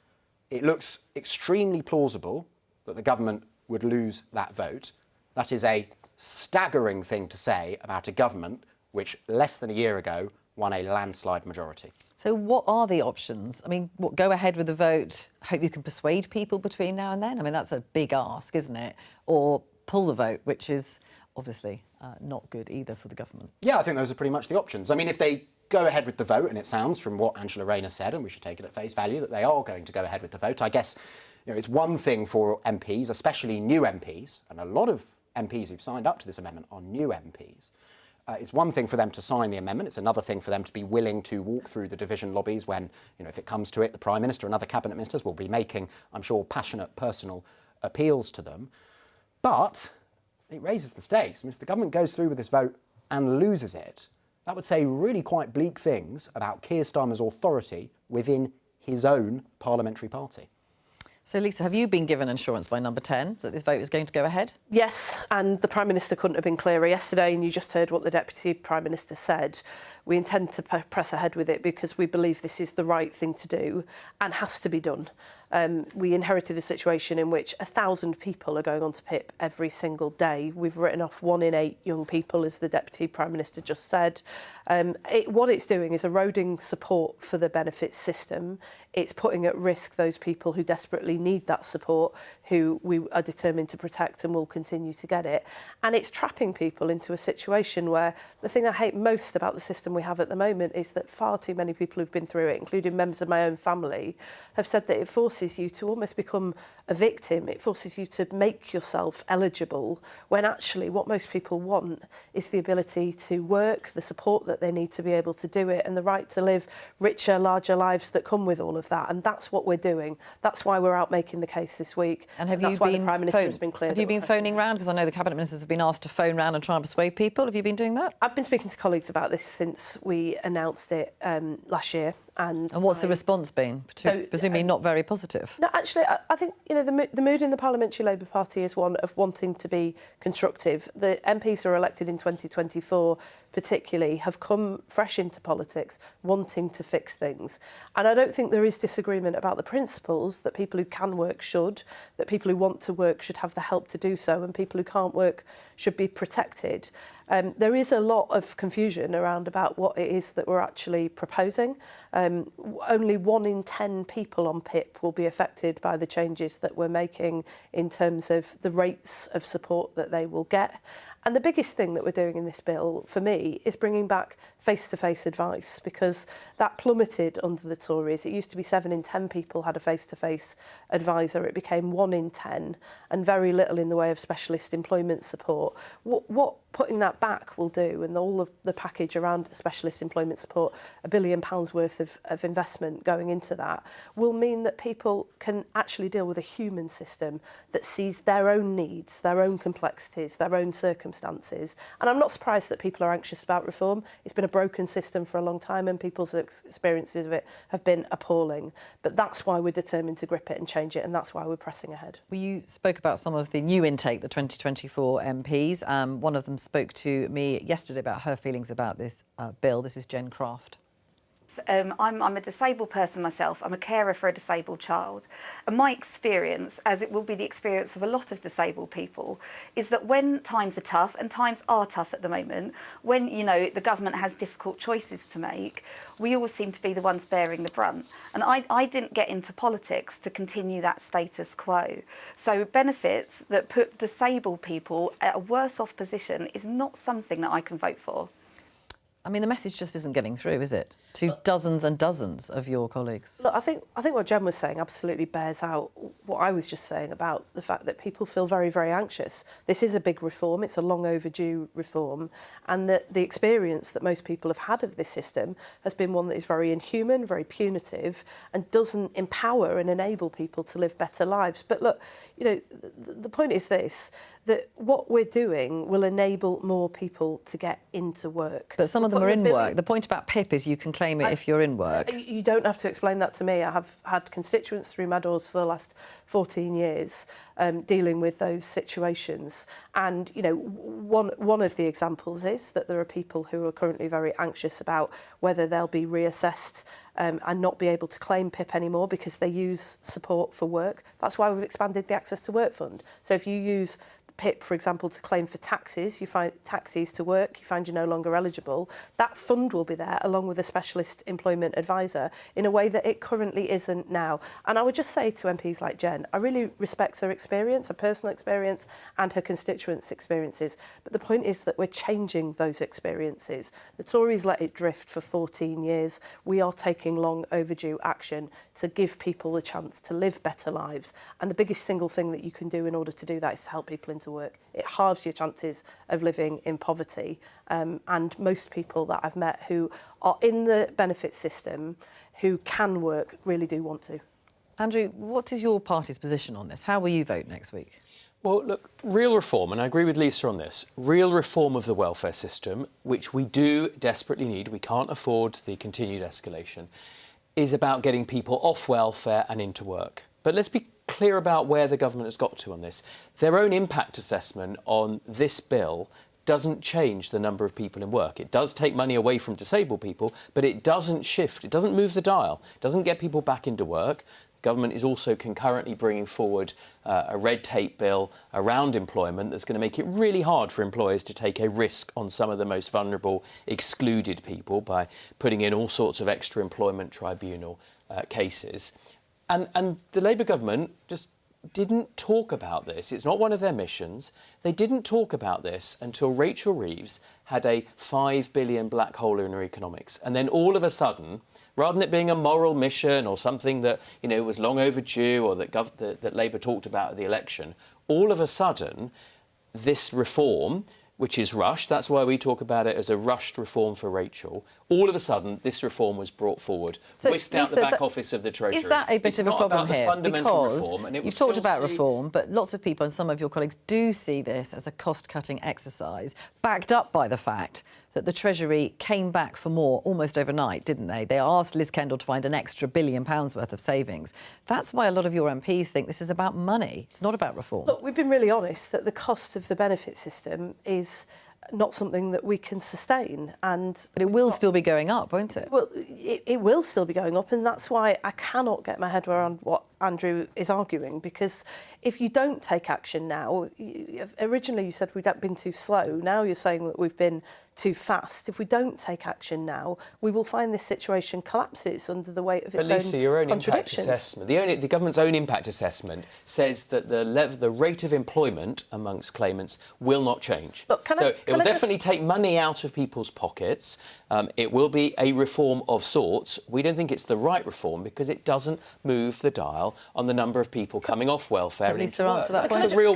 it looks extremely plausible that the government would lose that vote. That is a staggering thing to say about a government which, less than a year ago, won a landslide majority. So what are the options? I mean, what, go ahead with the vote, hope you can persuade people between now and then? I mean, that's a big ask, isn't it? Or pull the vote, which is obviously not good either for the government. Yeah, I think those are pretty much the options. I mean, if they go ahead with the vote, and it sounds from what Angela Rayner said, and we should take it at face value, that they are going to go ahead with the vote, I guess it's one thing for MPs, especially new MPs, and a lot of MPs who've signed up to this amendment are new MPs. It's one thing for them to sign the amendment. It's another thing for them to be willing to walk through the division lobbies when, if it comes to it, the Prime Minister and other cabinet ministers will be making, I'm sure, passionate personal appeals to them. But it raises the stakes. I mean, if the government goes through with this vote and loses it, that would say really quite bleak things about Keir Starmer's authority within his own parliamentary party. So, Lisa, have you been given assurance by Number 10 that this vote is going to go ahead? Yes, and the Prime Minister couldn't have been clearer yesterday, and you just heard what the Deputy Prime Minister said. We intend to press ahead with it because we believe this is the right thing to do and has to be done. We inherited a situation in which 1,000 people are going on to PIP every single day. We've written off 1 in 8 young people, as the Deputy Prime Minister just said. What it's doing is eroding support for the benefits system. It's putting at risk those people who desperately need that support, who we are determined to protect and will continue to get it. And it's trapping people into a situation where the thing I hate most about the system we have at the moment is that far too many people who've been through it, including members of my own family, have said that it forces you to almost become a victim. It forces you to make yourself eligible when actually what most people want is the ability to work, the support that they need to be able to do it, and the right to live richer, larger lives that come with all of that. And that's what we're doing. That's why we're out making the case this week. And have that's you why been the Prime Minister has been clear. Have you been phoning round? Because I know the Cabinet Ministers have been asked to phone round and try and persuade people. Have you been doing that? I've been speaking to colleagues about this since we announced it last year. And what's the response been? Presumably not very positive. No, actually, I think the mood in the Parliamentary Labour Party is one of wanting to be constructive. The MPs who are elected in 2024 particularly have come fresh into politics wanting to fix things. And I don't think there is disagreement about the principles that people who can work should, that people who want to work should have the help to do so, and people who can't work should be protected. There is a lot of confusion around about what it is that we're actually proposing. Only 1 in 10 people on PIP will be affected by the changes that we're making in terms of the rates of support that they will get. And the biggest thing that we're doing in this bill, for me, is bringing back face-to-face advice, because that plummeted under the Tories. It used to be 7 in 10 people had a face-to-face advisor. It became 1 in 10, and very little in the way of specialist employment support. What putting that back will do, and all of the package around specialist employment support, £1 billion worth of investment going into that, will mean that people can actually deal with a human system that sees their own needs, their own complexities, their own circumstances. And I'm not surprised that people are anxious about reform. It's been a broken system for a long time, and people's experiences of it have been appalling. But that's why we're determined to grip it and change it, and that's why we're pressing ahead. Well, you spoke about some of the new intake, the 2024 MPs. One of them spoke to me yesterday about her feelings about this bill. This is Jen Craft. I'm a disabled person myself. I'm a carer for a disabled child. And my experience, as it will be the experience of a lot of disabled people, is that when times are tough, and times are tough at the moment, when, the government has difficult choices to make, we always seem to be the ones bearing the brunt. And I didn't get into politics to continue that status quo. So benefits that put disabled people at a worse off position is not something that I can vote for. I mean, the message just isn't getting through, is it? To dozens and dozens of your colleagues. Look, I think what Jen was saying absolutely bears out what I was just saying about the fact that people feel very, very anxious. This is a big reform. It's a long overdue reform. And that the experience that most people have had of this system has been one that is very inhuman, very punitive, and doesn't empower and enable people to live better lives. But look, you know, the point is this, that what we're doing will enable more people to get into work. But some of them are in work. The point about PIP is you can claim it if you're in work. You don't have to explain that to me. I have had constituents through my doors for the last 14 years dealing with those situations. And, you know, one of the examples is that there are people who are currently very anxious about whether they'll be reassessed and not be able to claim PIP anymore because they use support for work. That's why we've expanded the Access to Work Fund. So if you use PIP, for example, to claim for taxes, you find taxis to work, you find you're no longer eligible, that fund will be there along with a specialist employment advisor in a way that it currently isn't now. And I would just say to MPs like Jen, I really respect her experience, her personal experience and her constituents' experiences. But the point is that we're changing those experiences. The Tories let it drift for 14 years. We are taking long overdue action to give people the chance to live better lives. And the biggest single thing that you can do in order to do that is to help people into work. It halves your chances of living in poverty. And most people that I've met who are in the benefit system who can work really do want to. Andrew, what is your party's position on this? How will you vote next week? Well, look, real reform, and I agree with Lisa on this, real reform of the welfare system, which we do desperately need, we can't afford the continued escalation, is about getting people off welfare and into work. But let's be clear about where the government has got to on this. Their own impact assessment on this bill doesn't change the number of people in work. It does take money away from disabled people, but it doesn't shift, it doesn't move the dial, it doesn't get people back into work. The government is also concurrently bringing forward a red tape bill around employment that's going to make it really hard for employers to take a risk on some of the most vulnerable, excluded people by putting in all sorts of extra employment tribunal cases. And the Labour government just didn't talk about this. It's not one of their missions. They didn't talk about this until Rachel Reeves had a $5 billion black hole in her economics. And then all of a sudden, rather than it being a moral mission or something that, you know, was long overdue or that Labour talked about at the election, all of a sudden, this reform, which is rushed, that's why we talk about it as a rushed reform for Rachel. All of a sudden, this reform was brought forward, whisked out the back office of the Treasury. Is that a bit of a problem here? Because you've talked about reform, but lots of people and some of your colleagues do see this as a cost-cutting exercise, backed up by the fact that the Treasury came back for more almost overnight, didn't they? They asked Liz Kendall to find an extra £1 billion worth of savings. That's why a lot of your MPs think this is about money. It's not about reform. Look, we've been really honest that the cost of the benefit system is not something that we can sustain. But it will still be going up, won't it? Well, it will still be going up, and that's why I cannot get my head around what Andrew is arguing, because if you don't take action now, originally you said we'd been too slow, now you're saying that we've been too fast. If we don't take action now, we will find this situation collapses under the weight of its Lisa, own your own impact contradictions. assessment, the government's own impact assessment says that the rate of employment amongst claimants will not change. Look, it will definitely take money out of people's pockets. It will be a reform of sorts. We don't think it's the right reform because it doesn't move the dial on the number of people coming off welfare and into work. That's the real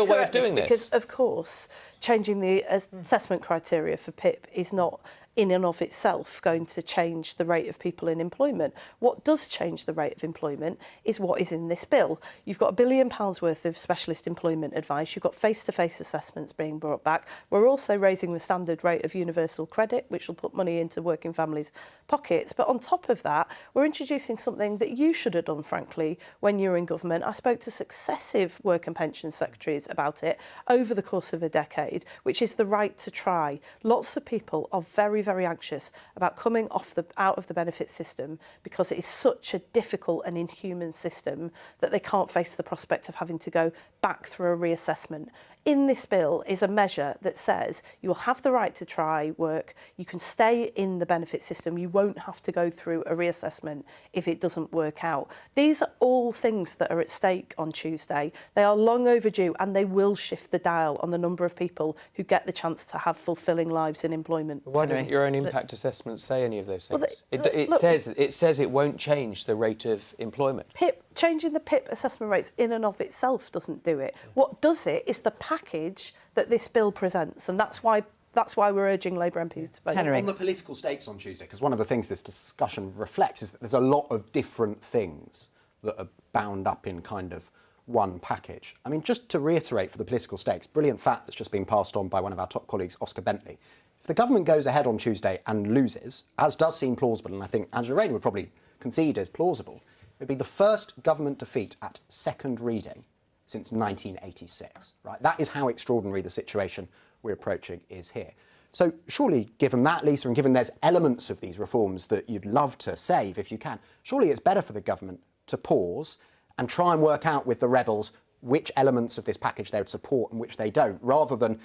way of doing this. Because, of course, changing the assessment criteria for PIP is not in and of itself going to change the rate of people in employment. What does change the rate of employment is what is in this bill. You've got £1 billion worth of specialist employment advice. You've got face-to-face assessments being brought back. We're also raising the standard rate of universal credit, which will put money into working families' pockets. But on top of that, we're introducing something that you should have done, frankly, when you were in government. I spoke to successive work and pension secretaries about it over the course of a decade, which is the right to try. Lots of people are very, very anxious about coming out of the benefit system because it is such a difficult and inhuman system that they can't face the prospect of having to go back through a reassessment. in this bill is a measure that says you will have the right to try work, you can stay in the benefit system, you won't have to go through a reassessment if it doesn't work out. These are all things that are at stake on Tuesday. They are long overdue and they will shift the dial on the number of people who get the chance to have fulfilling lives in employment. Why doesn't your own impact assessment say any of those things? Well, It says it won't change the rate of employment. Changing the PIP assessment rates in and of itself doesn't do it. What does it is the package that this bill presents, and that's why we're urging Labour MPs to vote. On the political stakes on Tuesday, because one of the things this discussion reflects is that there's a lot of different things that are bound up in kind of one package. I mean, just to reiterate for the political stakes, brilliant fact that's just been passed on by one of our top colleagues, Oscar Bentley. If the government goes ahead on Tuesday and loses, as does seem plausible, and I think Angela Rayner would probably concede is plausible, it would be the first government defeat at second reading since 1986. Right? That is how extraordinary the situation we're approaching is here. So surely, given that, Lisa, and given there's elements of these reforms that you'd love to save if you can, surely it's better for the government to pause and try and work out with the rebels which elements of this package they would support and which they don't, rather than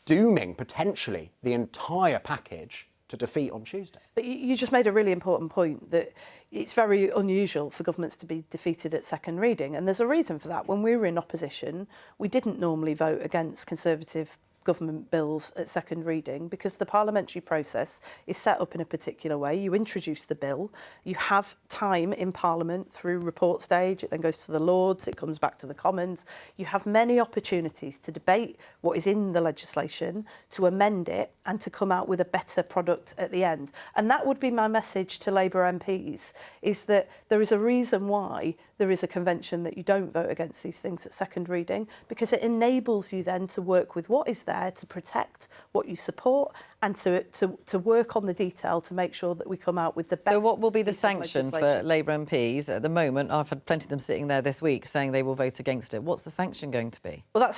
dooming, potentially, the entire package to defeat on Tuesday. But you just made a really important point, that it's very unusual for governments to be defeated at second reading, and there's a reason for that. When we were in opposition, we didn't normally vote against Conservative government bills at second reading because the parliamentary process is set up in a particular way. You introduce the bill, you have time in Parliament through report stage, it then goes to the Lords, it comes back to the Commons. You have many opportunities to debate what is in the legislation, to amend it and to come out with a better product at the end. And that would be my message to Labour MPs, is that there is a reason why there is a convention that you don't vote against these things at second reading, because it enables you then to work with what is there to protect what you support and to work on the detail to make sure that we come out with the best. So what will be the sanction for Labour MPs? At the moment, I've had plenty of them sitting there this week saying they will vote against it. What's the sanction going to be? Well,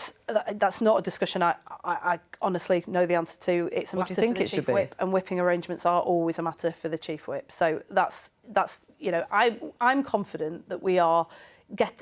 that's not a discussion I honestly know the answer to. It's a matter for the Chief Whip, and whipping arrangements are always a matter for the Chief Whip. So that's I'm confident that we are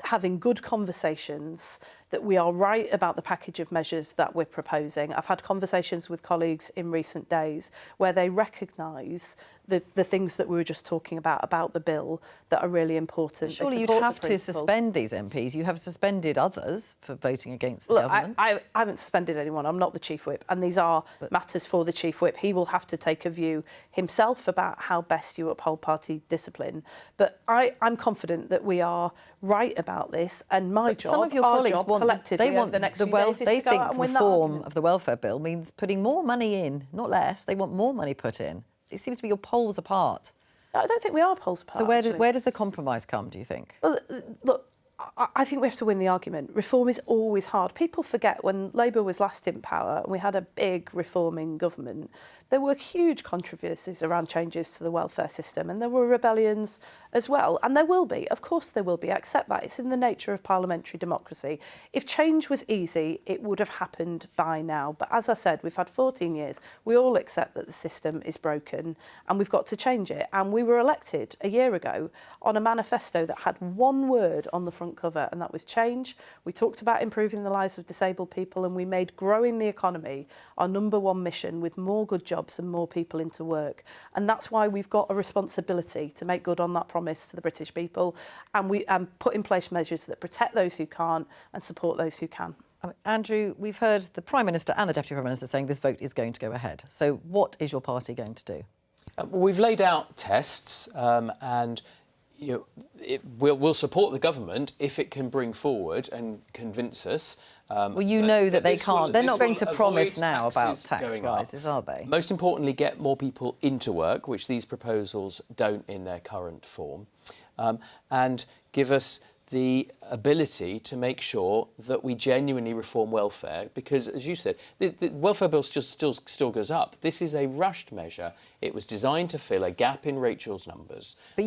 having good conversations, that we are right about the package of measures that we're proposing. I've had conversations with colleagues in recent days where they recognise the things that we were just talking about the bill that are really important. Surely you'd have to suspend these MPs. You have suspended others for voting against the government. I haven't suspended anyone. I'm not the Chief Whip, and these are matters for the Chief Whip. He will have to take a view himself about how best you uphold party discipline. But I'm confident that we are right about this, and my job, some of your colleagues collectively over the next few days is to go out and win that reform argument. of the welfare bill means putting more money in, not less. They want more money put in. It seems to be your poles apart. I don't think we are poles apart. So where does the compromise come, do you think? Well, look, I think we have to win the argument. Reform is always hard. People forget when Labour was last in power and we had a big reforming government, there were huge controversies around changes to the welfare system, and there were rebellions as well. And there will be. Of course there will be. I accept that. It's in the nature of parliamentary democracy. If change was easy, it would have happened by now. But as I said, we've had 14 years. We all accept that the system is broken and we've got to change it. And we were elected a year ago on a manifesto that had one word on the front cover, and that was change. We talked about improving the lives of disabled people, and we made growing the economy our #1 mission, with more good jobs and more people into work. And that's why we've got a responsibility to make good on that promise to the British people, and put in place measures that protect those who can't and support those who can. Andrew, we've heard the Prime Minister and the Deputy Prime Minister saying this vote is going to go ahead. So what is your party going to do? We've laid out tests, and we'll support the government if it can bring forward and convince us. Well, you know that they can't. They're not going to promise now about tax rises, are they? Most importantly, get more people into work, which these proposals don't in their current form, and give us the ability to make sure that we genuinely reform welfare, because, as you said, the welfare bill still goes up. This is a rushed measure. It was designed to fill a gap in Rachel's numbers. But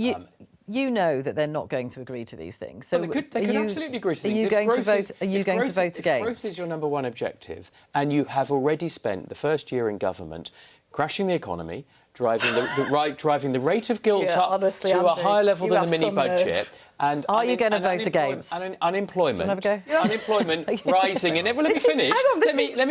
you know that they're not going to agree to these things. So well, they could absolutely agree to things. Are you going to vote against? If growth is your #1 objective, and you have already spent the first year in government crashing the economy, driving the rate of gilt up honestly, to a Andrew, higher level you than the have mini some nerve. budget. And Are you going to vote against? Unemployment. Do you want to have a go? Unemployment rising. And well, let me finish. Let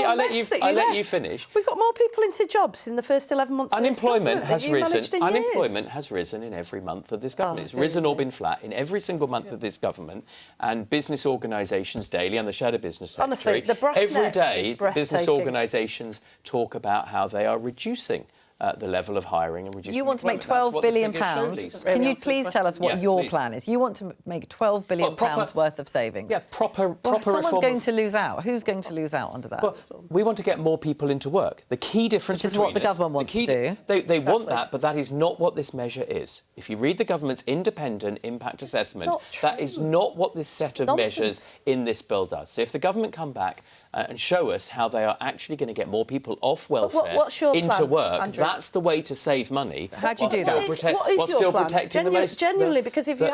I'll let you finish. We've got more people into jobs in the first 11 months. Unemployment has risen. Unemployment has risen in every month of this government. It's risen or been flat in every single month of this government. And business organisations daily, and the Shadow Business Secretary, honestly, the brass every neck day, is breathtaking. business organisations talk about how they are reducing the level of hiring and reducing. You want to make £12 billion. Can you please tell us what your plan is? You want to make £12 billion worth of savings. Yeah, proper someone's reform. Going to lose out. Who's going to lose out under that? Well, we want to get more people into work. The key difference Which is between what the government wants to do. They want that, but that is not what this measure is. If you read the government's independent impact assessment, that is not what this set of measures in this bill does. So if the government come back and show us how they are actually going to get more people off welfare into plan, work, Andrew? that's the way to save money. How do you do that? What is your plan? Protecting the most... Genuinely, because if you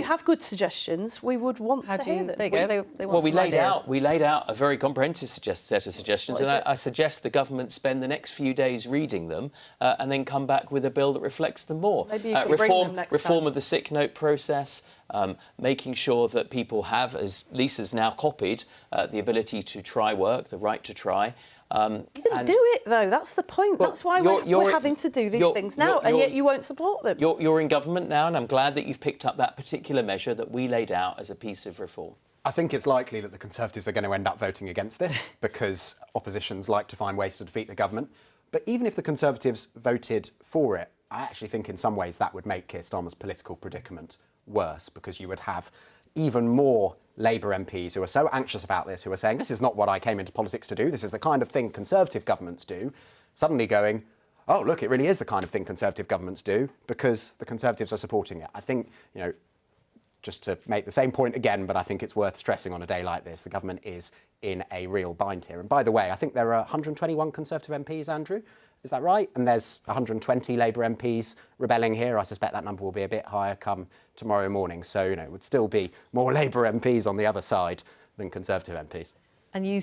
have good suggestions, we would want to hear them. There you go. They want we laid out a very comprehensive set of suggestions, and I suggest the government spend the next few days reading them and then come back with a bill that reflects them more. Maybe you could bring them next reform time. of the sick note process. Making sure that people have, as Lisa's now copied, the ability to try work, the right to try. You didn't do it, though. That's the point. That's why we're having to do these things now, and yet you won't support them. You're in government now, and I'm glad that you've picked up that particular measure that we laid out as a piece of reform. I think it's likely that the Conservatives are going to end up voting against this because oppositions like to find ways to defeat the government. But even if the Conservatives voted for it, I actually think in some ways that would make Keir Starmer's political predicament worse, because you would have even more Labour MPs who are so anxious about this, who are saying, this is not what I came into politics to do, this is the kind of thing Conservative governments do, suddenly going, oh, look, it really is the kind of thing Conservative governments do, because the Conservatives are supporting it. I think, just to make the same point again, but I think it's worth stressing on a day like this, the government is in a real bind here. And by the way, I think there are 121 Conservative MPs, Andrew. Is that right? And there's 120 Labour MPs rebelling here. I suspect that number will be a bit higher come tomorrow morning. So, it would still be more Labour MPs on the other side than Conservative MPs. And you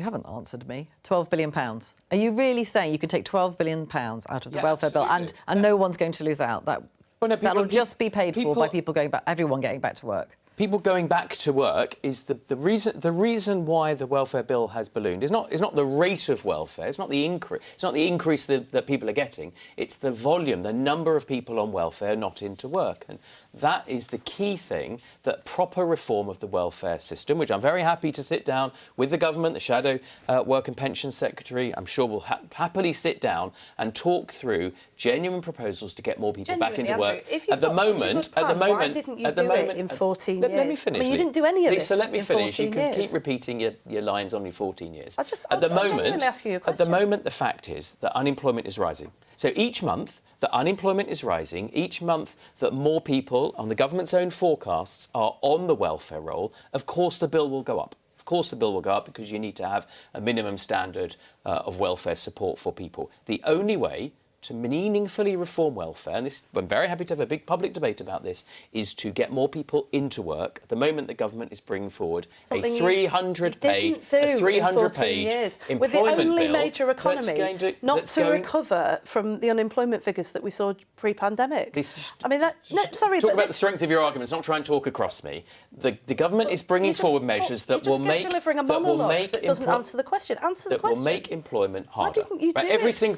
haven't answered me, £12 billion. Are you really saying you can take £12 billion out of the welfare bill and no one's going to lose out? That'll just be paid for by people going back, everyone getting back to work. People going back to work is the reason why the welfare bill has ballooned. It's not the rate of welfare. It's not the increase that people are getting. It's the volume, the number of people on welfare not into work, and that is the key thing. That proper reform of the welfare system, which I'm very happy to sit down with the government, the Shadow Work and Pension Secretary. I'm sure we'll happily sit down and talk through genuine proposals to get more people back into work. At the moment, why didn't you do it in 14 years? Let me finish. I mean, you didn't do any of this. Lisa, let me finish. You can keep repeating your lines on your 14 years. At the moment, the fact is that unemployment is rising. So each month that unemployment is rising, each month that more people on the government's own forecasts are on the welfare roll, of course the bill will go up. Of course the bill will go up because you need to have a minimum standard of welfare support for people. The only way to meaningfully reform welfare, and I'm very happy to have a big public debate about this, is to get more people into work. At the moment, the government is bringing forward a 300-page employment with the only bill major economy not to recover from the unemployment figures that we saw pre-pandemic. I mean, talk about the strength of your arguments, not try and talk across me. The government is bringing forward measures that will make that doesn't answer the question. Answer the question. Will make employment harder. Why didn't you do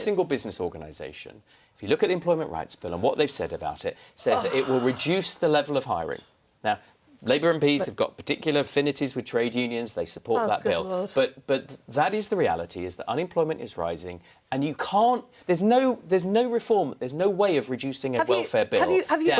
Every single business organisation, if you look at the Employment Rights Bill and what they've said about it, says that it will reduce the level of hiring. Now, Labour MPs have got particular affinities with trade unions. They support that bill. Lord. But that is the reality, is that unemployment is rising, and you can't... There's no reform, there's no way of reducing a welfare bill Have you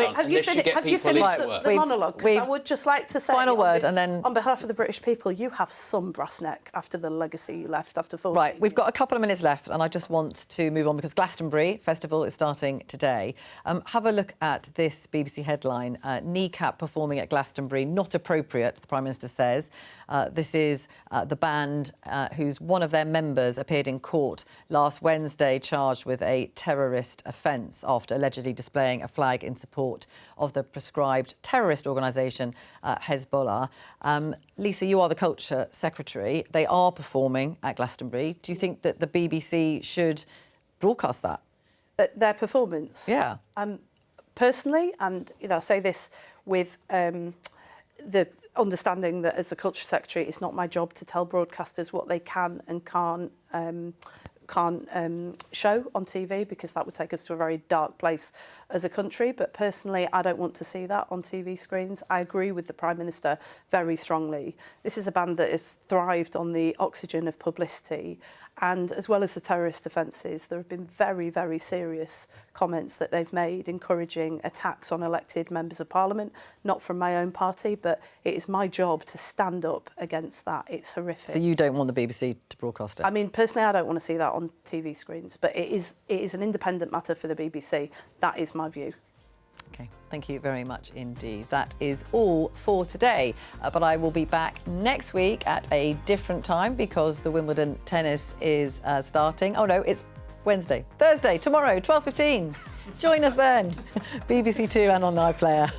finished the monologue? Because I would just like to say... Final word, and then... On behalf of the British people, you have some brass neck after the legacy you left after 14 Right, we've got a couple of minutes left, and I just want to move on because Glastonbury Festival is starting today. Have a look at this BBC headline. Kneecap performing at Glastonbury Glastonbury not appropriate, the Prime Minister says. This is the band whose one of their members appeared in court last Wednesday charged with a terrorist offence after allegedly displaying a flag in support of the prescribed terrorist organisation Hezbollah. Lisa, you are the Culture Secretary. They are performing at Glastonbury. Do you think that the BBC should broadcast that? Their performance? Yeah. Personally, and I say this with the understanding that as the Culture Secretary, it's not my job to tell broadcasters what they can and can't show on TV, because that would take us to a very dark place as a country. But personally, I don't want to see that on TV screens. I agree with the Prime Minister very strongly. This is a band that has thrived on the oxygen of publicity, and as well as the terrorist offences, there have been very, very serious comments that they've made encouraging attacks on elected members of Parliament, not from my own party, but it is my job to stand up against that. It's horrific. So you don't want the BBC to broadcast it? I mean, personally, I don't want to see that on TV screens, but it is an independent matter for the BBC. That is my view. OK, thank you very much indeed. That is all for today. But I will be back next week at a different time because the Wimbledon tennis is starting. Oh, no, it's Thursday, tomorrow, 12:15. Join us then. BBC Two and on iPlayer.